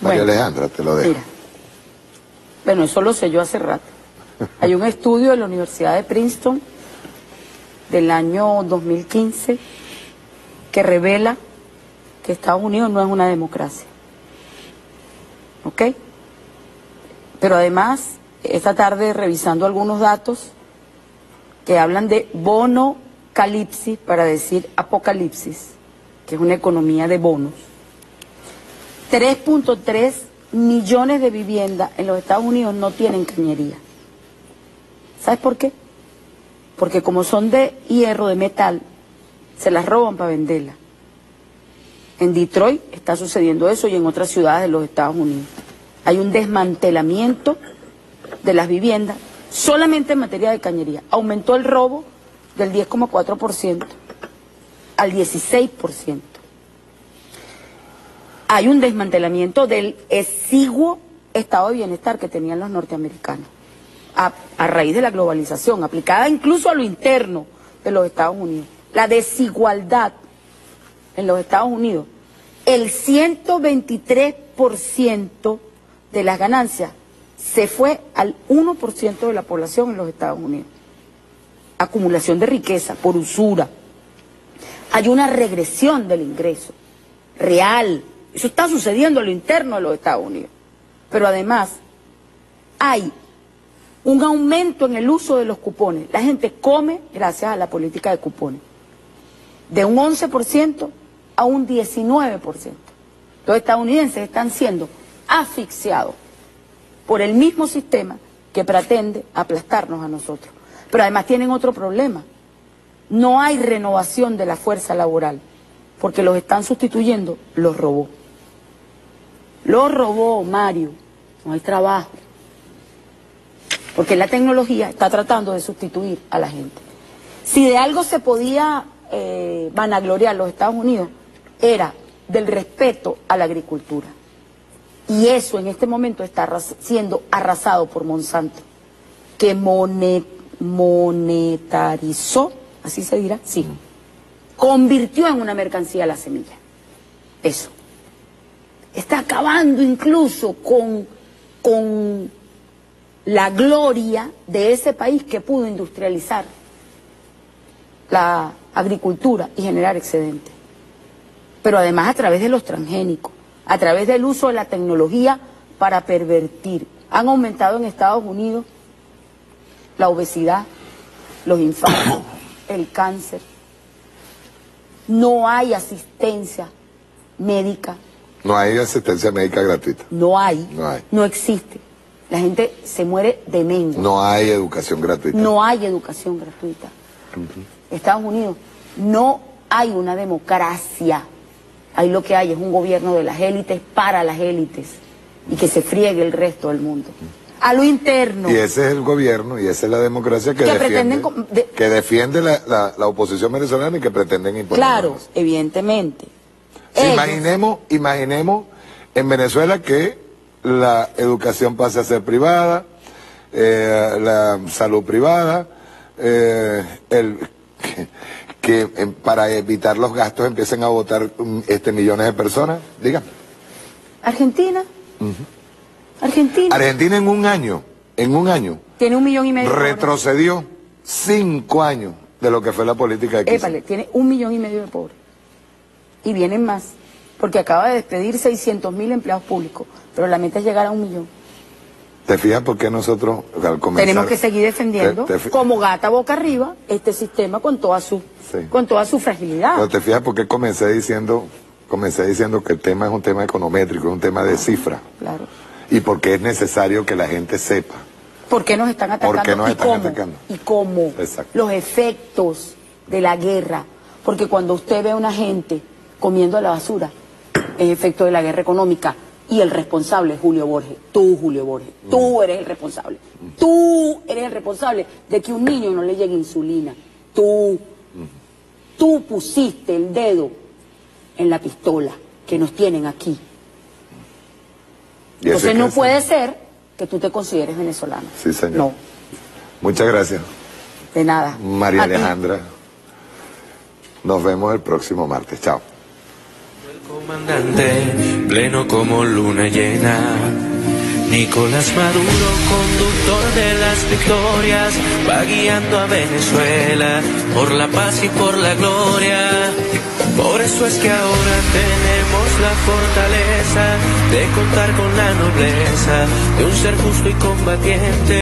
María Alejandra, te lo dejo. Mira, bueno, eso lo sé yo hace rato. Hay un estudio de la Universidad de Princeton del año 2015 que revela que Estados Unidos no es una democracia. ¿Ok? Pero además, esta tarde revisando algunos datos que hablan de bonocalipsis para decir apocalipsis, que es una economía de bonos. 3.3 millones de viviendas en los Estados Unidos no tienen cañería. ¿Sabes por qué? Porque como son de hierro, de metal, se las roban para venderlas. En Detroit está sucediendo eso y en otras ciudades de los Estados Unidos. Hay un desmantelamiento de las viviendas solamente en materia de cañería. Aumentó el robo del 10,4% al 16%. Hay un desmantelamiento del exiguo estado de bienestar que tenían los norteamericanos a raíz de la globalización, aplicada incluso a lo interno de los Estados Unidos. La desigualdad en los Estados Unidos, el 123% de las ganancias se fue al 1% de la población en los Estados Unidos. Acumulación de riqueza por usura. Hay una regresión del ingreso real. Eso está sucediendo en lo interno de los Estados Unidos. Pero además hay un aumento en el uso de los cupones. La gente come gracias a la política de cupones. De un 11% a un 19%. Los estadounidenses están siendo asfixiados por el mismo sistema que pretende aplastarnos a nosotros. Pero además tienen otro problema. No hay renovación de la fuerza laboral, porque los están sustituyendo los robots. Los robots, Mario, no hay trabajo. Porque la tecnología está tratando de sustituir a la gente. Si de algo se podía vanagloriar los Estados Unidos, era del respeto a la agricultura. Y eso en este momento está siendo arrasado por Monsanto, que monetarizó, así se dirá, sí, convirtió en una mercancía la semilla. Eso. Está acabando incluso con la gloria de ese país que pudo industrializar la agricultura y generar excedentes. Pero además a través de los transgénicos, a través del uso de la tecnología para pervertir. Han aumentado en Estados Unidos la obesidad, los infartos, el cáncer. No hay asistencia médica. No hay asistencia médica gratuita. No hay. No existe. La gente se muere de mengo. No hay educación gratuita. No hay educación gratuita. Estados Unidos no hay una democracia. Ahí lo que hay es un gobierno de las élites para las élites y que se friegue el resto del mundo. A lo interno. Y ese es el gobierno y esa es la democracia que defiende la oposición venezolana y que pretenden imponer. Claro, evidentemente. Sí, imaginemos en Venezuela que la educación pase a ser privada, la salud privada, que para evitar los gastos empiecen a votar millones de personas. Dígame. Argentina. Argentina en un año. Tiene 1,5 millones. Retrocedió 5 años de lo que fue la política de Kirchner. Tiene 1,5 millones de pobres. Y vienen más, porque acaba de despedir 600.000 empleados públicos, pero la meta es llegar a 1 millón. ¿Te fijas por qué nosotros al comenzar... Tenemos que seguir defendiendo como gata boca arriba este sistema con toda su fragilidad. Pero te fijas por qué comencé diciendo que el tema es un tema econométrico, es un tema de cifra. Claro. Y porque es necesario que la gente sepa. ¿Por qué nos están atacando? ¿Por qué nos están atacando? Y cómo. Exacto. Los efectos de la guerra. Porque cuando usted ve a una gente comiendo la basura, es efecto de la guerra económica. Y el responsable es Julio Borges. Tú, Julio Borges. Tú eres el responsable. Tú eres el responsable de que un niño no le llegue insulina. Tú pusiste el dedo en la pistola que nos tienen aquí. Entonces no puede ser que tú te consideres venezolano. Sí, señor. No. Muchas gracias. De nada. María Alejandra. Nos vemos el próximo martes. Chao. Comandante, pleno como luna llena. Nicolás Maduro, conductor de las victorias, va guiando a Venezuela por la paz y por la gloria. Por eso es que ahora tenemos la fortaleza de contar con la nobleza de un ser justo y combatiente.